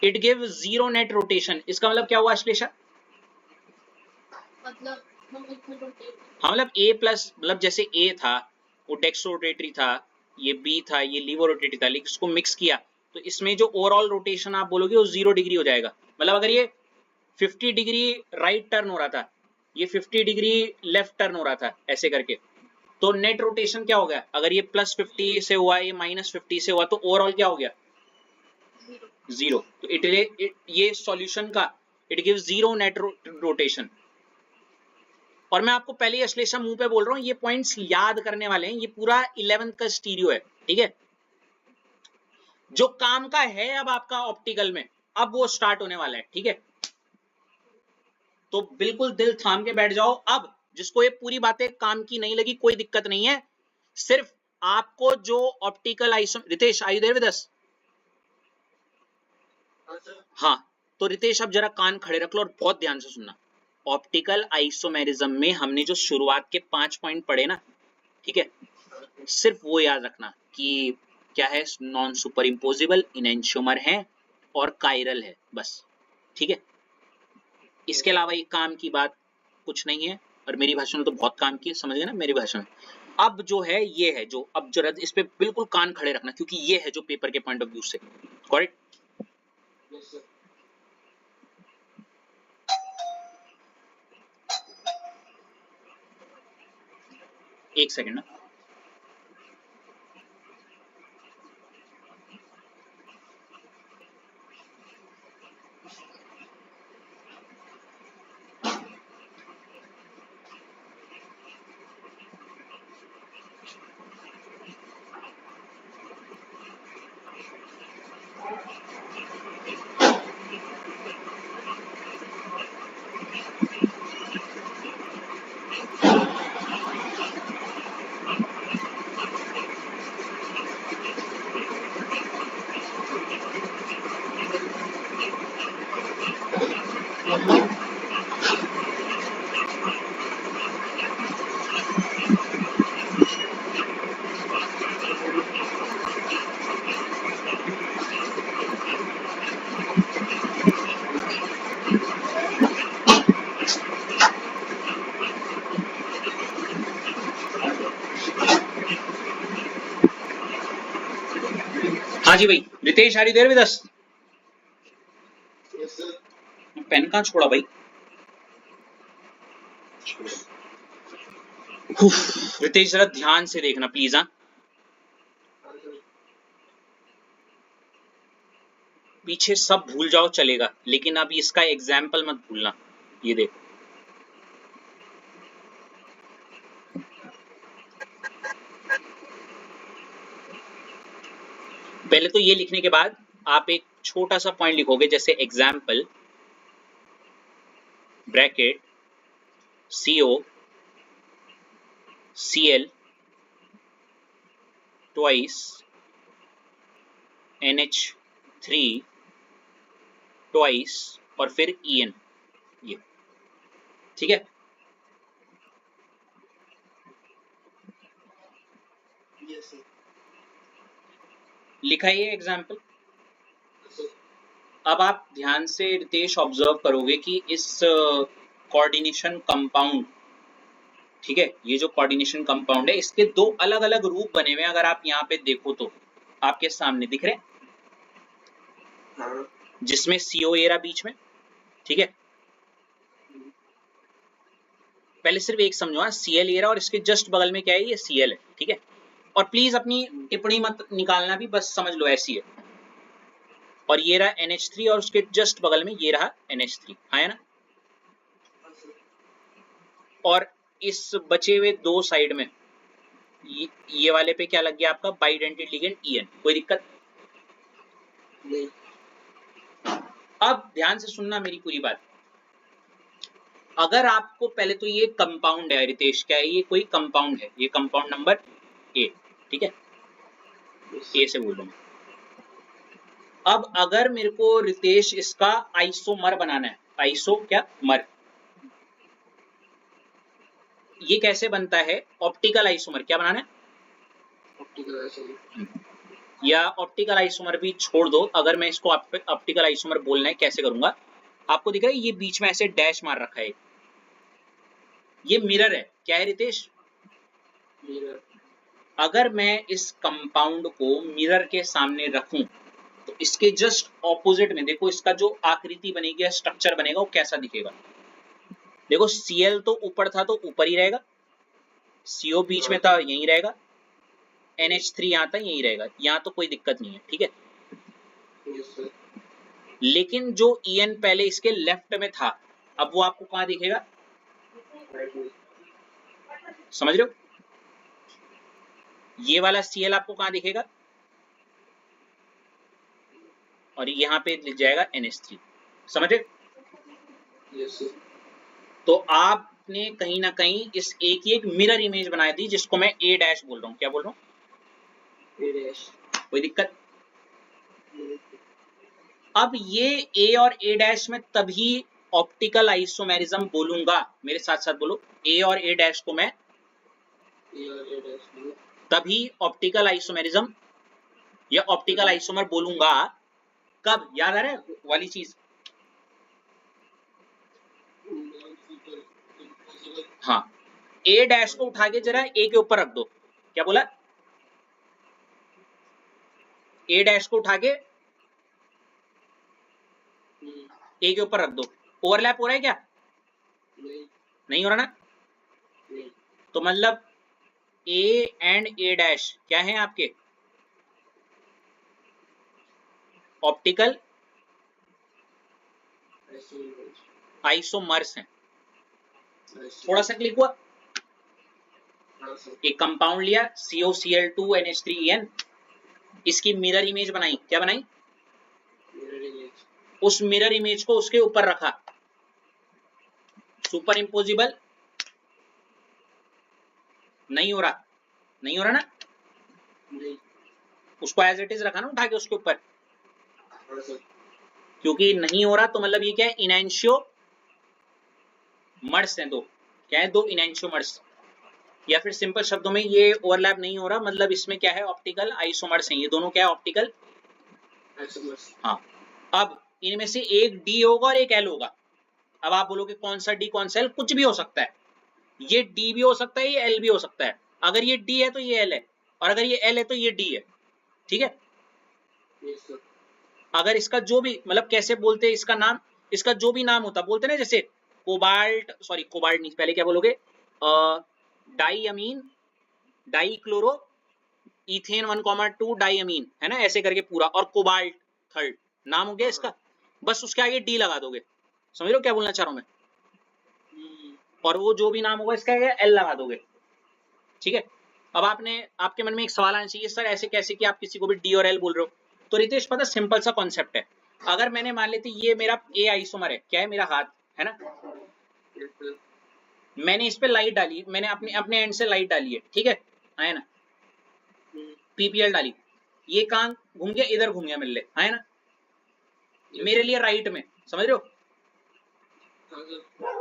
It give zero net rotation, इसका मतलब क्या हुआ अश्लेषा, मतलब हाँ, मतलब ए प्लस, मतलब जैसे ए था वो डेक्स्ट्रो रोटेटरी था, ये बी था ये लीवो रोटेटरी था, लेकिन इसको मिक्स किया तो इसमें जो ओवरऑल रोटेशन आप बोलोगे वो 0 डिग्री हो जाएगा। मतलब अगर ये 50 डिग्री राइट टर्न हो रहा था, ये 50 डिग्री लेफ्ट टर्न हो रहा था ऐसे करके, तो नेट रोटेशन क्या हो गया, अगर ये +50 से हुआ, ये -50 से हुआ, तो ओवरऑल क्या हो गया, 0। तो ये सॉल्यूशन का इट गिव्स 0 नेट रोटेशन। और मैं आपको पहले ही अश्लेषा मुंह पे बोल रहा हूँ, ये पॉइंट्स याद करने वाले हैं, ये पूरा 11th का स्टीरियो है, ठीक है, जो काम का है अब आपका ऑप्टिकल में, अब वो स्टार्ट होने वाला है, ठीक है, तो बिल्कुल दिल थाम के बैठ जाओ। अब जिसको ये पूरी बातें काम की नहीं लगी कोई दिक्कत नहीं है, सिर्फ आपको जो optical iso, Ritesh are you there with us, हाँ, तो रितेश अब जरा कान खड़े रख लो और बहुत ध्यान से सुनना। ऑप्टिकल आइसोमेरिज्म में हमने जो शुरुआत के 5 पॉइंट पढ़े ना, ठीक है, सिर्फ वो याद रखना कि क्या है, नॉन सुपर इम्पोजिबल, इनएंशियोमर है और कायरल है, बस, ठीक है। इसके अलावा ये काम की बात कुछ नहीं है, और मेरी भाषा में तो बहुत काम की है, समझ गए ना मेरी भाषा में। अब जो है ये है, जो अब जरा इस पे बिल्कुल कान खड़े रखना, क्योंकि ये है जो पेपर के पॉइंट ऑफ व्यू से करेक्ट। एक सेकंड ना, हाँ जी भाई, Ritesh are you there with us, pen कहाँ छोड़ा भाई, रितेश जरा ध्यान से देखना प्लीज, हाँ, पीछे सब भूल जाओ चलेगा, लेकिन अब इसका एग्जाम्पल मत भूलना, ये देखो, पहले तो ये लिखने के बाद आप एक छोटा सा पॉइंट लिखोगे, जैसे example bracket CO Cl twice NH3 twice और फिर En, ये ठीक है। लिखा ये एग्जाम्पल। अब आप ध्यान से रितेश ऑब्जर्व करोगे कि इस कोऑर्डिनेशन कंपाउंड, ठीक है, ये जो कोऑर्डिनेशन कंपाउंड है इसके दो अलग अलग रूप बने हुए हैं। अगर आप यहाँ पे देखो तो आपके सामने दिख रहे हैं, जिसमें CO ए रहा बीच में, ठीक है। पहले सिर्फ एक समझो, Cl ए रहा और इसके जस्ट बगल में क्या है, ये Cl है, ठीक है। और प्लीज अपनी टिप्पणी मत निकालना भी, बस समझ लो ऐसी है। और ये रहा NH3 और उसके जस्ट बगल में ये रहा NH3, है ना। और इस बचे हुए दो साइड में ये वाले पे क्या लग गया आपका, बाइडेंटेड लिगेंड En, कोई दिक्कत नहीं। अब ध्यान से सुनना मेरी पूरी बात। अगर आपको पहले तो ये कंपाउंड है रितेश, क्या है ये, कोई कंपाउंड है, ये कंपाउंड नंबर A, ठीक है, A से बोल रहा हूं। अब अगर मेरे को रितेश इसका आइसोमर बनाना है, आइसो क्या मर, ये कैसे बनता है, ऑप्टिकल आइसोमर। क्या बनाना है, ऑप्टिकल आइसोमर। या ऑप्टिकल आइसोमर भी छोड़ दो, अगर मैं इसको ऑप्टिकल आइसोमर बोलना है कैसे करूंगा, आपको दिख रहा है ये बीच में ऐसे डैश मार रखा है, ये मिरर है। क्या है रितेश, मिरर। अगर मैं इस कंपाउंड को मिरर के सामने रखूं तो इसके जस्ट ऑपोजिट में देखो, इसका जो आकृति बनेगी या स्ट्रक्चर बनेगा वो कैसा दिखेगा। देखो Cl तो ऊपर था तो ऊपर ही रहेगा, CO बीच में था यहीं रहेगा, NH3 यहाँ था यहीं रहेगा, यहाँ तो कोई दिक्कत नहीं है, ठीक है। yes, लेकिन जो En पहले इसके लेफ्ट में था, अब वो आपको कहाँ दिखेगा, समझ रहे हो, ये वाला Cl आपको कहाँ दिखेगा, और यहाँ पे लिख जाएगा NH3, समझ रहे हो। yes, तो आपने कहीं ना कहीं इस A की एक मिरर इमेज बना दी, जिसको मैं A डैश बोल रहा हूँ। क्या बोल रहा हूँ, A डैश, कोई दिक्कत। अब ये A और A डैश में तभी ऑप्टिकल आइसोमेरिज्म बोलूंगा, मेरे साथ साथ बोलो, A और A डैश को मैं तभी ऑप्टिकल आइसोमेरिज्म या ऑप्टिकल आइसोमर बोलूंगा, कब, याद आ रहा है वाली चीज। हाँ, A डैश को उठा के जरा A के ऊपर रख दो। क्या बोला, A डैश को उठा के A के ऊपर रख दो, ओवरलैप हो रहा है क्या, नहीं हो रहा ना। तो मतलब A एंड A डैश क्या है आपके, ऑप्टिकल आइसोमर्स हैं। थोड़ा सा क्लिक हुआ, एक कंपाउंड लिया COCl2 NH3En, इसकी मिरर इमेज बनाई। क्या बनाई, उस मिरर इमेज को उसके ऊपर रखा, सुपर इम्पोजिबल नहीं हो रहा, नहीं हो रहा ना, नहीं। उसको एज इट इज रखा ना उठा के उसके ऊपर, क्योंकि नहीं हो रहा तो मतलब ये क्या है, इनैंशियो मर्स हैं दो, क्या है, दो इनैंशियो मर्स। या फिर सिंपल शब्दों में ये ओवरलैप नहीं हो रहा, मतलब इसमें क्या है, ऑप्टिकल आइसोमर्स हैं, ये दोनों क्या है, ऑप्टिकल आइसोमर्स। हाँ, अब इनमें से एक D होगा और एक L होगा। अब आप बोलोगे कौन सा D कौन सा L, कुछ भी हो सकता है, ये D भी हो सकता है, ये L भी हो सकता है। अगर ये D है तो ये L है, और अगर ये L है तो ये D है, ठीक है। अगर इसका जो भी मतलब कैसे बोलते हैं इसका नाम, इसका जो भी नाम होता बोलते ना, जैसे कोबाल्ट, सॉरी कोबाल्ट नहीं, पहले क्या बोलोगे, डाईअमीन, डाईक्लोरो इथेन 1,2 डाईअमीन, है ना, ऐसे करके पूरा, और कोबाल्ट थर्ड नाम हो गया इसका, बस उसके आगे D लगा दोगे। समझ लो क्या बोलना चाह रहा हूं मैं, और वो जो भी नाम होगा इसका L लगा दोगे, ठीक है। अब आपके मन में एक सवाल आना चाहिए, सर ऐसे कैसे कि आप किसी को भी डी और एल बोल रहे हो। तो रितेश पता सिंपल सा कॉन्सेप्ट है। अगर मैंने मान लेते ये मेरा ए आइसोमर है, क्या है मेरा हाथ, है ना, मैंने इस पे लाइट डाली, मैंने अपने अपने एंड से लाइट डाली है, ठीक है ना, पीपीएल डाली, ये कहां घूम गया, इधर घूम गया मेरे लिए, है ना, मेरे लिए राइट में, समझ रहे हो,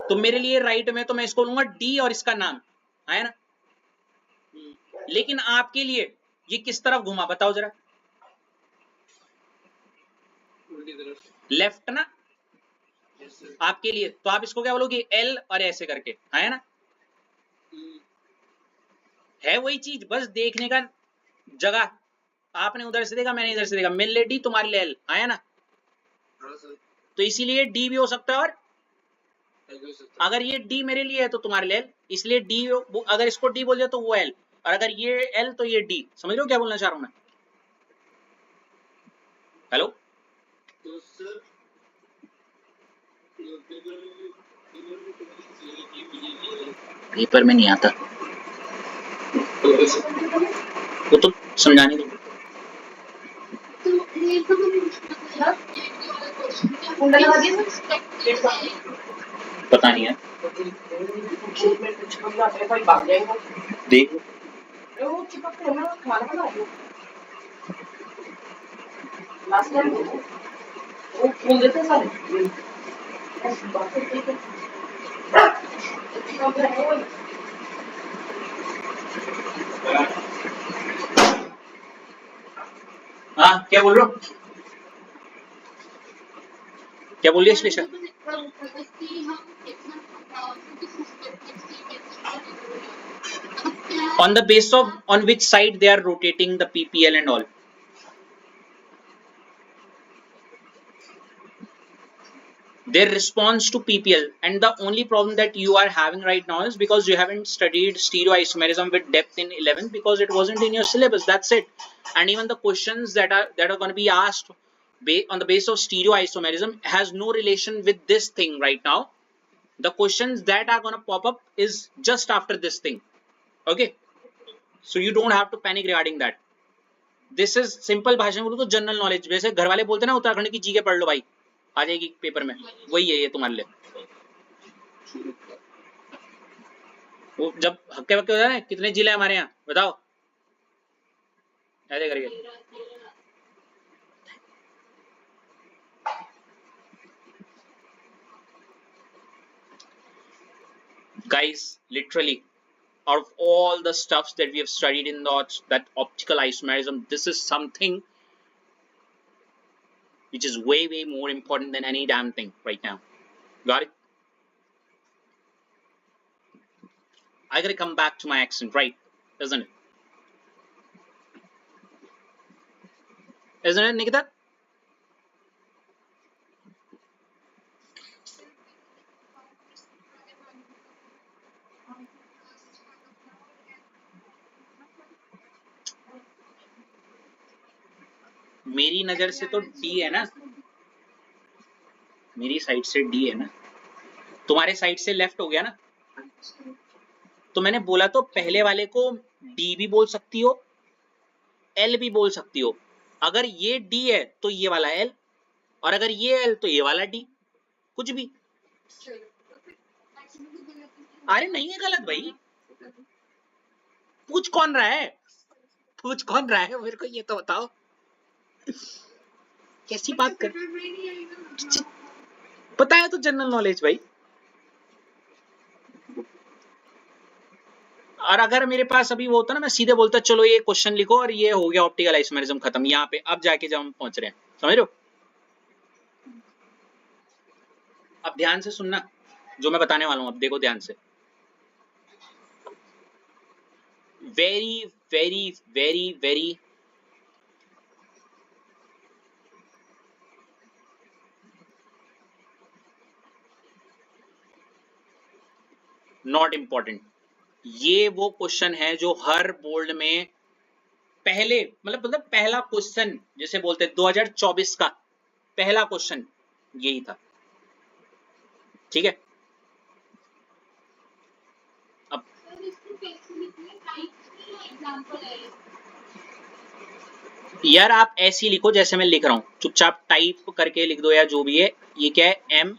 तो मेरे लिए राइट में, तो मैं इसको लूंगा डी और इसका नाम, है ना। लेकिन आपके लिए ये किस तरफ घुमा बताओ जरा, लेफ्ट ना आपके लिए, तो आप इसको क्या बोलोगे, एल और ऐसे करके, है ना, है वही चीज, बस देखने का जगह, आपने उधर से देखा, मैंने इधर से देखा, मेरे लिए डी तुम्हारे लिए एल, आया ना, तो इसीलिए डी भी हो सकता है, और अगर ये डी मेरे लिए है तो तुम्हारे लिए एल, इसलिए डी, अगर इसको डी बोल दिया तो वो एल, और अगर ये एल तो ये डी, समझ रहे हो क्या बोलना चाह रहा हूं मैं। हेलो, पेपर में नहीं आता, वो तो समझाने दो, पता नहीं है, देख हाँ क्या बोल रहे हो, क्या बोल रही है Shlesha. On the basis of on which side they are rotating the PPL and all. Their response to PPL, and the only problem that you are having right now is because you haven't studied stereoisomerism with depth in 11th, because it wasn't in your syllabus, that's it. And even the questions that are going to be asked on the basis of stereoisomerism has no relation with this thing right now. The questions that are going to pop up is just after this thing, okay, so you don't have to panic regarding that. This is simple भाषा में बोलो तो जनरल नॉलेज, जैसे घर वाले बोलते हैं ना उत्तराखंड की जीके पढ़ लो भाई, आ जाएगी पेपर में, वही है ये तुम्हारे लिए। वो जब हक्के वक्के होता है ना, कितने जिले हमारे यहाँ बताओ, ऐसे करके। Guys, literally, out of all the stuffs that we have studied in that optical isomerism, this is something which is way more important than any damn thing right now. Got it? I gotta come back to my accent, right? Isn't it? Isn't it, Nikita? मेरी नजर से तो डी है ना, मेरी साइड से डी है ना, तुम्हारे साइड से लेफ्ट हो गया ना, तो मैंने बोला तो पहले वाले को डी भी बोल सकती हो, एल भी बोल सकती हो। अगर ये डी है तो ये वाला एल, और अगर ये एल तो ये वाला डी, कुछ भी। अरे नहीं है गलत भाई, पूछ कौन रहा है, पूछ कौन रहा है मेरे को ये तो बताओ, कैसी बात कर, पता है तो जनरल नॉलेज भाई। और अगर मेरे पास अभी वो होता ना, मैं सीधे बोलता चलो ये क्वेश्चन लिखो और ये हो गया ऑप्टिकल आइसोमेरिज्म खत्म, यहाँ पे अब जाके जब हम पहुंच रहे हैं, समझ रहे हो। अब ध्यान से सुनना जो मैं बताने वाला हूं, अब देखो ध्यान से, वेरी नॉट इम्पॉर्टेंट। ये वो क्वेश्चन है जो हर बोर्ड में पहले, मतलब पहला क्वेश्चन जैसे बोलते 2024 का पहला क्वेश्चन यही था, ठीक है। अब यार आप ऐसे ही लिखो जैसे मैं लिख रहा हूं, चुपचाप टाइप करके लिख दो या जो भी है। ये क्या है? एम,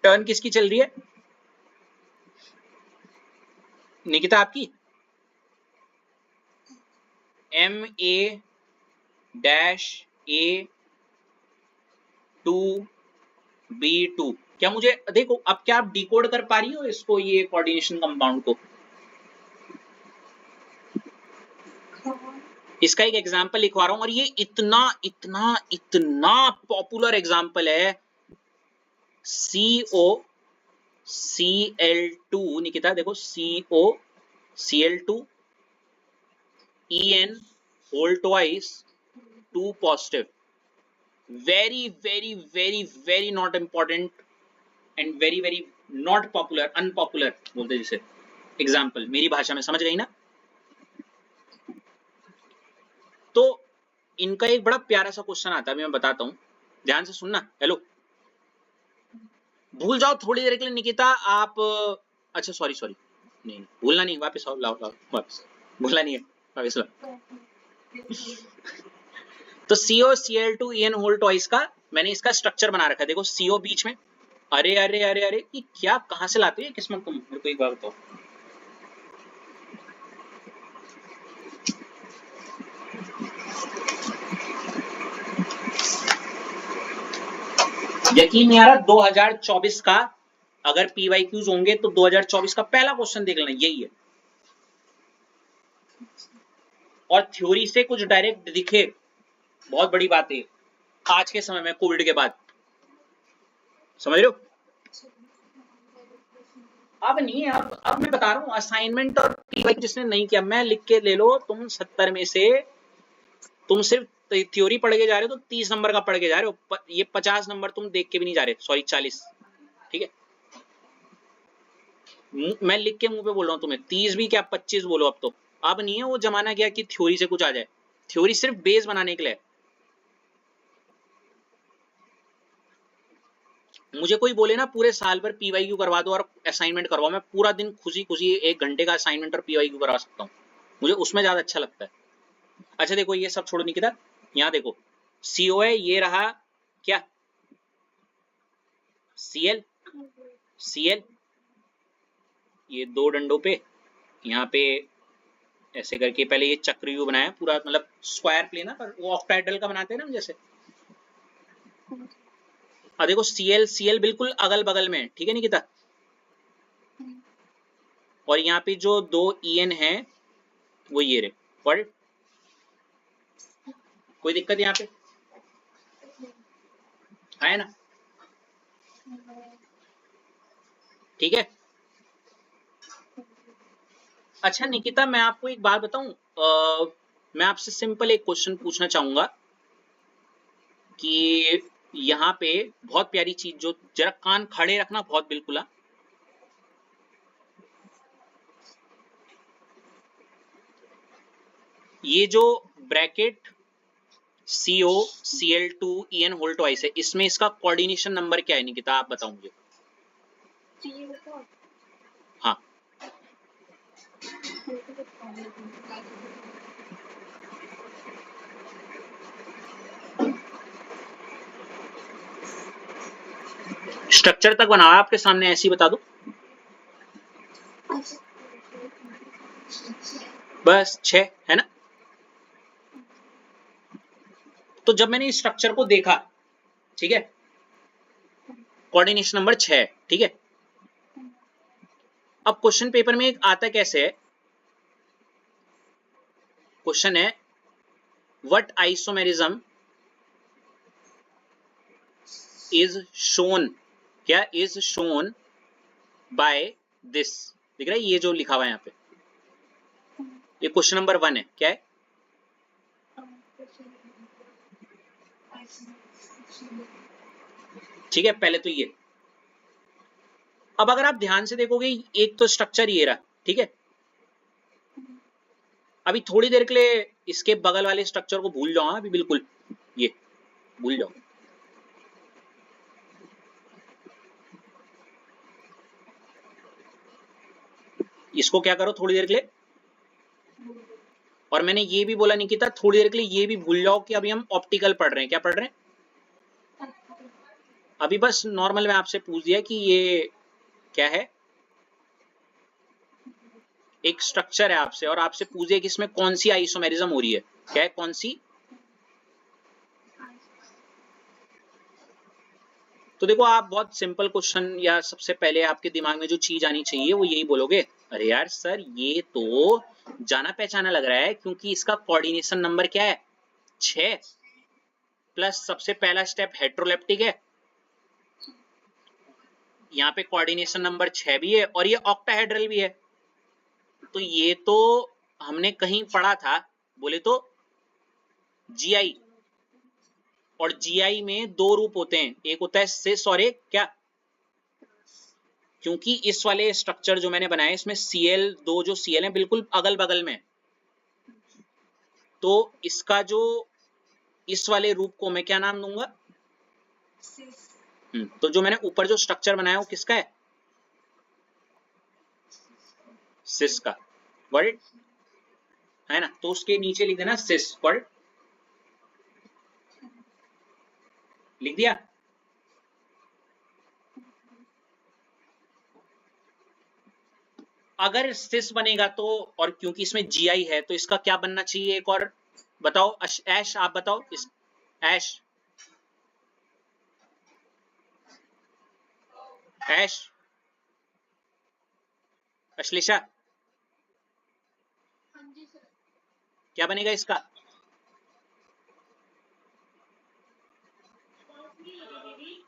टर्न किसकी चल रही है निकिता आपकी? MA-A2B2। क्या मुझे देखो, अब क्या आप डिकोड कर पा रही हो इसको, ये कोऑर्डिनेशन कंपाउंड को? इसका एक एग्जांपल लिखवा रहा हूं, और ये इतना इतना इतना पॉपुलर एग्जांपल है। COCl2, निकिता देखो, COCl2 En whole twice 2 positive, very very very very not important and very very not popular, unpopular बोलते जिसे, एग्जाम्पल मेरी भाषा में, समझ गई ना? तो इनका एक बड़ा प्यारा सा क्वेश्चन आता है, अभी मैं बताता हूं, ध्यान से सुनना। हेलो, भूल जाओ थोड़ी देर के लिए निकिता आप, अच्छा सॉरी सॉरी, नहीं भूलना नहीं, वापस आओ, लाओ लाओ वापस, भूलना नहीं है, वापस लाओ। तो COCl2En होल ट्वाइस का मैंने इसका स्ट्रक्चर बना रखा है, देखो CO बीच में। अरे अरे अरे अरे, ये क्या कहां से लाते हो किस्मत तुम, मेरे को एक बार बताओ। यकीन नहीं आ रहा, 2024 का अगर PYQs होंगे तो 2024 का पहला क्वेश्चन देख लेना, यही है। और थ्योरी से कुछ डायरेक्ट दिखे, बहुत बड़ी बात है आज के समय में, कोविड के बाद, समझ रहे हो? अब नहीं है, अब मैं बता रहा हूँ, असाइनमेंट और PYQ जिसने नहीं किया, मैं लिख के ले लो, तुम 70 में से तुम सिर्फ थ्योरी पढ़ के जा रहे हो तो 30 नंबर का पढ़ के जा रहे हो, ये 50 नंबर तुम देख के भी नहीं जा रहे, सॉरी 40, ठीक है? मैं लिख के मुंह पे बोल रहा हूँ तुम्हें, 30 भी क्या 25 बोलो अब तो। अब नहीं है वो जमाना गया कि थ्योरी से कुछ आ जाए, थ्योरी सिर्फ बेस बनाने के लिए। मुझे कोई बोले ना पूरे साल भर PYQ करवा दो और असाइनमेंट करवाओ, मैं पूरा दिन खुशी खुशी 1 घंटे का असाइनमेंट और PYQ करवा सकता हूँ, मुझे उसमें ज्यादा अच्छा लगता है। अच्छा देखो, ये सब छोड़ो निकिता, यहाँ देखो, CO है, ये रहा क्या, Cl, ये 2 डंडों पे, यहाँ पे ऐसे करके पहले ये चक्रव्यूह बनाया पूरा, मतलब स्क्वायर प्लेन है, पर वो ऑक्टाहेड्रल का बनाते हैं ना जैसे। और देखो Cl बिल्कुल अगल बगल में, ठीक है निकिता? और यहाँ पे जो 2 En है वो ये रहे, और कोई दिक्कत यहाँ पे है ना? ठीक है। अच्छा निकिता, मैं आपको एक बात बताऊं, मैं आपसे सिंपल एक क्वेश्चन पूछना चाहूंगा कि यहाँ पे बहुत प्यारी चीज, जो जरा कान खड़े रखना बहुत बिल्कुल, ये जो ब्रैकेट COCl2En होल ट्वाइस है, इसमें इसका कोऑर्डिनेशन नंबर क्या है निकिता, आप बताओ मुझे। हाँ, स्ट्रक्चर तक बनाओ आपके सामने, ऐसे ही बता दो बस, 6 है ना? तो जब मैंने इस स्ट्रक्चर को देखा, ठीक है, कोऑर्डिनेशन नंबर 6, ठीक है। अब क्वेश्चन पेपर में एक आता कैसे है, क्वेश्चन है व्हाट आइसोमेरिज्म इज शोन, क्या इज शोन बाय दिस, दिख रहा है ये जो लिखा हुआ है यहाँ पे, ये क्वेश्चन नंबर 1 है, क्या है? ठीक है, पहले तो ये। अब अगर आप ध्यान से देखोगे, एक तो स्ट्रक्चर ये रहा, ठीक है। अभी थोड़ी देर के लिए इसके बगल वाले स्ट्रक्चर को भूल जाओ, अभी बिल्कुल ये भूल जाओ। इसको क्या करो थोड़ी देर के लिए, और मैंने ये भी बोला निकिता थोड़ी देर के लिए ये भी भूल जाओ कि अभी हम ऑप्टिकल पढ़ रहे हैं। क्या पढ़ रहे हैं? अभी बस नॉर्मल में आपसे पूछ दिया कि ये क्या है, एक स्ट्रक्चर है आपसे, और आपसे पूछ दिया कि इसमें कौन सी आइसोमेरिज्म हो रही है। क्या है? कौन सी? तो देखो आप बहुत सिंपल क्वेश्चन, या सबसे पहले आपके दिमाग में जो चीज आनी चाहिए वो यही बोलोगे, अरे यार सर ये तो जाना पहचाना लग रहा है, क्योंकि इसका कोऑर्डिनेशन नंबर क्या है? 6 प्लस सबसे पहला स्टेप हेट्रोलेप्टिक है, यहाँ पे कोऑर्डिनेशन नंबर 6 भी है, और ये ऑक्टाहेड्रल भी है। तो ये तो हमने कहीं पढ़ा था, बोले तो जीआई, और जीआई में दो रूप होते हैं, एक होता है सिस और एक क्या? क्योंकि इस वाले स्ट्रक्चर जो मैंने बनाया इसमें सीएल, दो जो सीएल हैं बिल्कुल अगल बगल में, तो इसका जो इस वाले रूप को मैं क्या नाम दूंगा? तो जो मैंने ऊपर जो स्ट्रक्चर बनाया वो किसका है? सिस का। वर्ड है ना, तो उसके नीचे लिख देना सिस वर्ड, लिख दिया। अगर सिस बनेगा तो, और क्योंकि इसमें जीआई है तो इसका क्या बनना चाहिए एक और बताओ? ऐश आप बताओ इस, ऐश ऐश अश्लेषा क्या बनेगा इसका?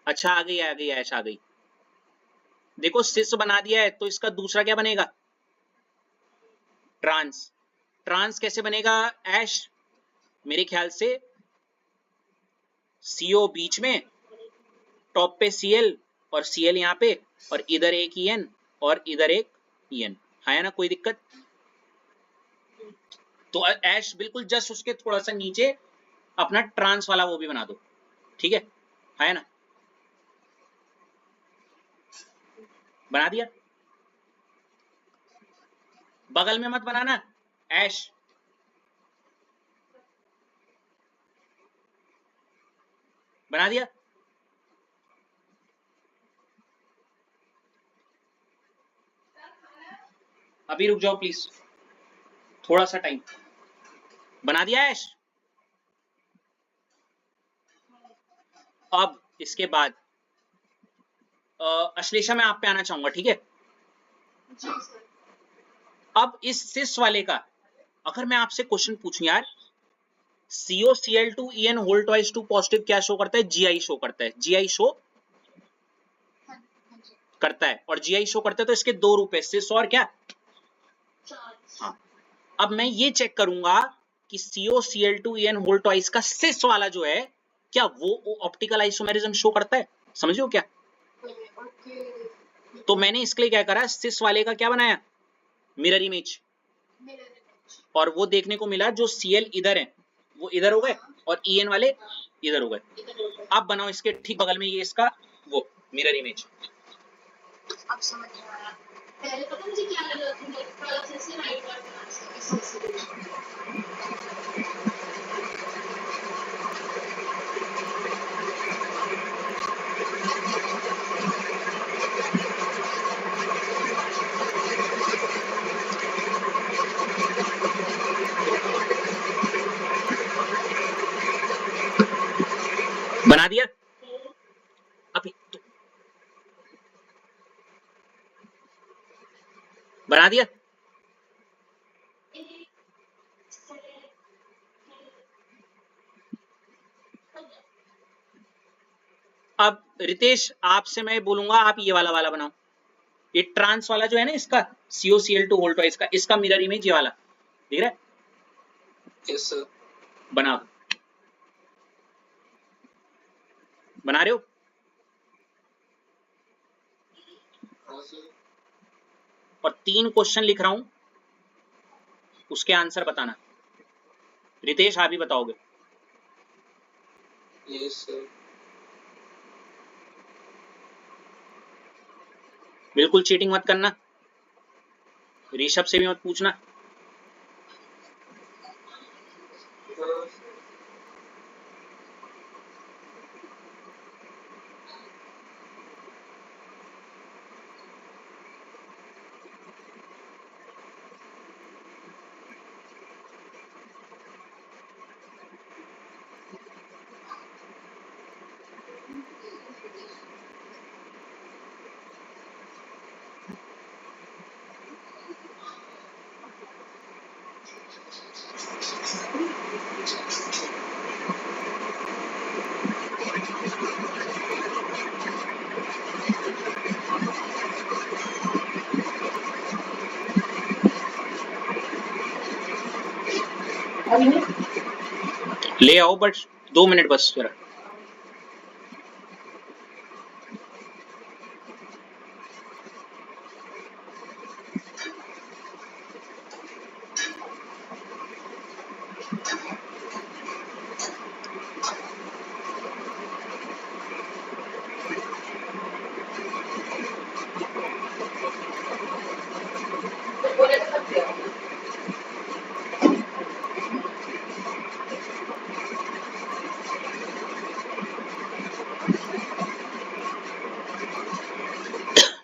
अच्छा आ गई ऐश आ गई। देखो सिस बना दिया है तो इसका दूसरा क्या बनेगा? ट्रांस। ट्रांस कैसे बनेगा ऐश? मेरे ख्याल से सीओ बीच में, टॉप पे सीएल, और सीएल यहाँ पे, और इधर एक ईएन और इधर एक ईएन, है ना? कोई दिक्कत? तो ऐश बिल्कुल जस्ट उसके थोड़ा सा नीचे अपना ट्रांस वाला वो भी बना दो, ठीक है ना? बना दिया। बगल में मत बनाना ऐश, बना दिया। अभी रुक जाओ प्लीज, थोड़ा सा टाइम। बना दिया ऐश? अब इसके बाद अश्लेषा मैं आप पे आना चाहूंगा, ठीक है? अब इस सिस वाले का अगर मैं आपसे क्वेश्चन पूछूं यार, COCl2 होल ट्वाइस 2 पॉजिटिव क्या शो करता है? जीआई शो करता है, जीआई शो करता है, और जीआई शो करता है तो इसके दो रूप है, सिस और क्या? हाँ। अब मैं ये चेक करूंगा कि COCl2 होल ट्वाइस का सिस वाला जो है क्या वो ऑप्टिकल आइसोमेरिज्म शो करता है? समझ लो क्या? तो मैंने इसके लिए क्या करा, सिस वाले का क्या बनाया? मिरर इमेज, और वो देखने को मिला जो सीएल इधर है वो इधर हो गए, और ईएन वाले इधर हो गए। अब बनाओ इसके ठीक बगल में ये इसका वो मिरर इमेज। अब समझ में आया। पहले पता मुझे क्या लगा था, से राइट बार बना दिया। अभी तो बना दिया। अब रितेश आपसे मैं बोलूंगा आप ये वाला वाला बनाओ, ये ट्रांस वाला जो है ना इसका COCl2 होल ट्वाइस का, इसका मिरर इमेज ये वाला दिख रहा है? Yes sir. बना दो, बना रहे हो? और 3 क्वेश्चन लिख रहा हूं, उसके आंसर बताना। रितेश आप ही बताओगे? Yes sir. बिल्कुल चीटिंग मत करना, ऋषभ से भी मत पूछना। ले आओ, बट 2 मिनट बस जरा।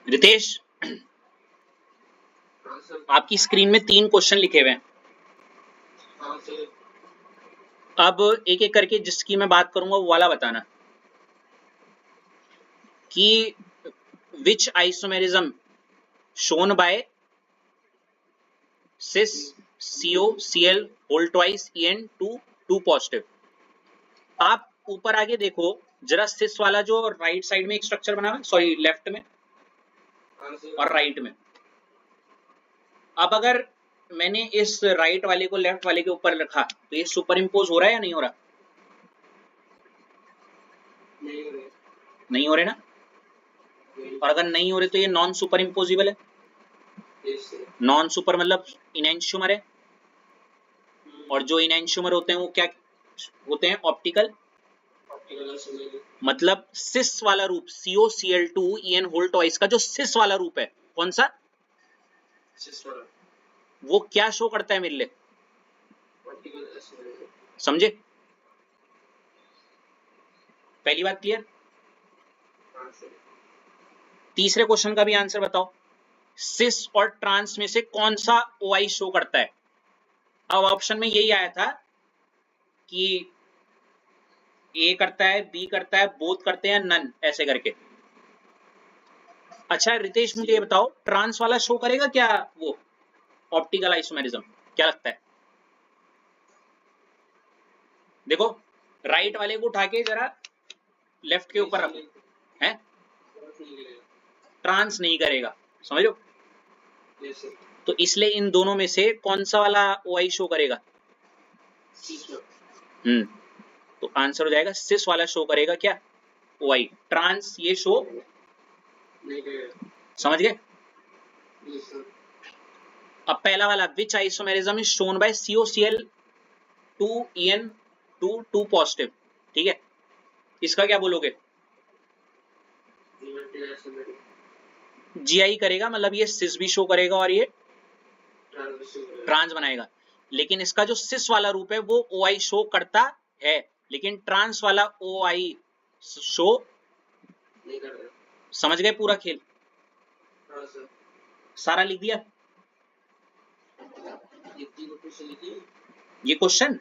रितेश, आपकी स्क्रीन में 3 क्वेश्चन लिखे हुए हैं। अब एक एक करके जिसकी मैं बात करूंगा वो वाला बताना कि which isomerism shown by cis COCl whole twice En2 positive. आप ऊपर आगे देखो जरा, सिस वाला जो राइट साइड में एक स्ट्रक्चर बना हुआ है, सॉरी लेफ्ट में और राइट में। अब अगर मैंने इस राइट वाले को लेफ्ट वाले के ऊपर रखा तो ये सुपर इम्पोज हो रहा है या नहीं हो रहा? नहीं हो रहे ना। और अगर नहीं हो रहे तो ये नॉन सुपर इम्पोजिबल है। नॉन सुपर मतलब इनएंशियोमर है, और जो इनएंशियोमर होते हैं वो क्या होते हैं? ऑप्टिकल। मतलब सिस वाला रूप COCl2 En होल ट्वाइस का जो सिस वाला रूप है, कौन सा? वो क्या शो करता है मेरे लिए? समझे? पहली बात क्लियर। तीसरे क्वेश्चन का भी आंसर बताओ, सिस और ट्रांस में से कौन सा OI शो करता है? अब ऑप्शन में यही आया था कि A करता है, B करता है, बोथ करते हैं, नन, ऐसे करके। अच्छा रितेश, मुझे ये बताओ, ट्रांस वाला शो करेगा क्या वो ऑप्टिकल आइसोमेरिज्म? क्या लगता है? देखो राइट वाले को उठा के जरा लेफ्ट के ऊपर रखो, है ट्रांस नहीं करेगा, समझ लो। तो इसलिए इन दोनों में से कौन सा वाला OI शो करेगा? तो आंसर हो जाएगा सिस वाला शो करेगा क्या OI, ट्रांस ये शो नहीं करेगा। समझ गए? अब पहला वाला, which isomerism is shown by COCl2 En2 positive, ठीक है, इसका क्या बोलोगे? GI करेगा, मतलब ये सिस भी शो करेगा और ये ट्रांस बनाएगा। लेकिन इसका जो सिस वाला रूप है वो OI शो करता है, लेकिन ट्रांस वाला OI शो नहीं करता। समझ गए पूरा खेल? सारा लिख दिया ये क्वेश्चन?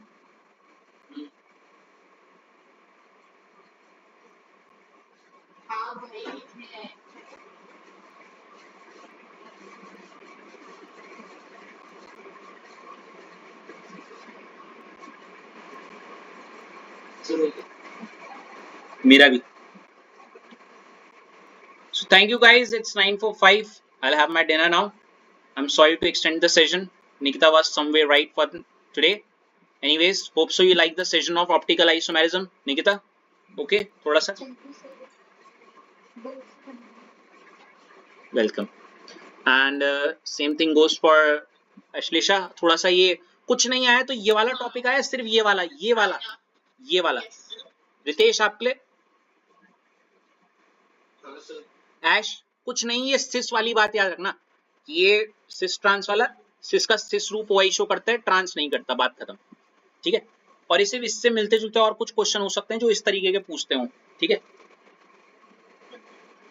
मेरा भी। So thank you guys, it's 9:45. I'll have my dinner now. I'm sorry to extend the session. Nikita was somewhere right for today. Anyways, hope so you like the session of optical isomerism. Nikita, okay? थोड़ा सा welcome. And same thing goes for Ashlisha. थोड़ा सा ये कुछ नहीं आया तो ये वाला टॉपिक आया, सिर्फ ये वाला ये वाला। रितेश आपके लिए ऐश कुछ नहीं, ये सिस वाली बात याद रखना, ये सिस ट्रांस वाला, सिस का सिस रूप OI शो करता है, ट्रांस नहीं करता, बात खत्म, ठीक है। और इसे इससे मिलते जुलते और कुछ क्वेश्चन हो सकते हैं जो इस तरीके के पूछते हो, ठीक है।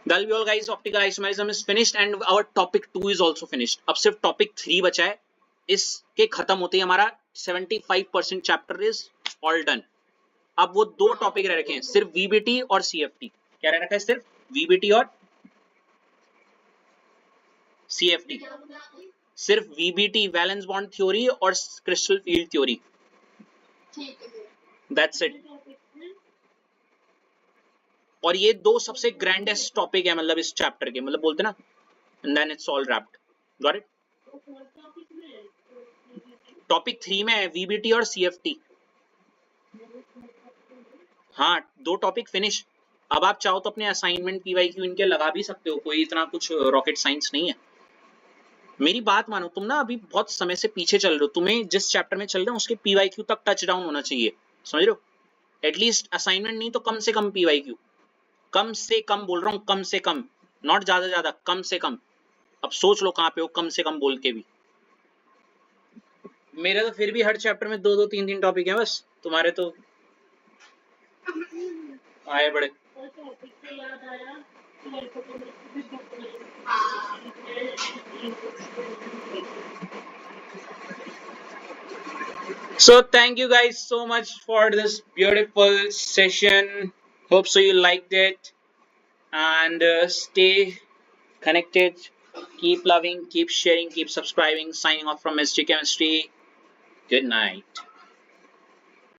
That'll be all guys. Optical isomerism is finished and our topic 2 is also finished. अब सिर्फ टॉपिक 3 बचा है, इसके खत्म होते ही हमारा 75% चैप्टर इज ऑल डन। अब वो दो टॉपिक रह रखे हैं, सिर्फ वीबीटी और सीएफटी। क्या रह रखा है? सिर्फ वीबीटी और सीएफटी, सिर्फ वीबीटी वैलेंस बॉन्ड थ्योरी और crystal field theory, that's it. और ये दो सबसे ग्रैंडेस्ट टॉपिक है मतलब इस चैप्टर के, मतलब बोलते ना, and then it's all wrapped, got it. Topic 3 में है वीबीटी और सीएफटी। हाँ, दो टॉपिक फिनिश। अब आप चाहो तो अपने असाइनमेंट पीवाईक्यू इनके लगा भी सकते हो, कोई इतना कुछ रॉकेट साइंस नहीं है। मेरी बात मानो, तुम ना अभी बहुत समय से पीछे चल रहे हो, तुम्हें जिस चैप्टर में चल रहे हो उसके पीवाईक्यू तक टच डाउन होना चाहिए, समझ रहे हो? एटलीस्ट असाइनमेंट नहीं तो कम से कम पीवाईक्यू, कम से कम बोल रहा हूँ, कम से कम, नॉट ज्यादा ज्यादा, कम से कम। अब सोच लो कहाँ पे हो, कम से कम बोल के भी। मेरे तो फिर भी हर चैप्टर में 2-2 3-3 टॉपिक है बस, तुम्हारे तो आए बड़े। So thank you guys so much for this beautiful session. Hope so you liked it, and stay connected. Keep loving, keep sharing, keep subscribing. Signing off from SG Chemistry. Good night.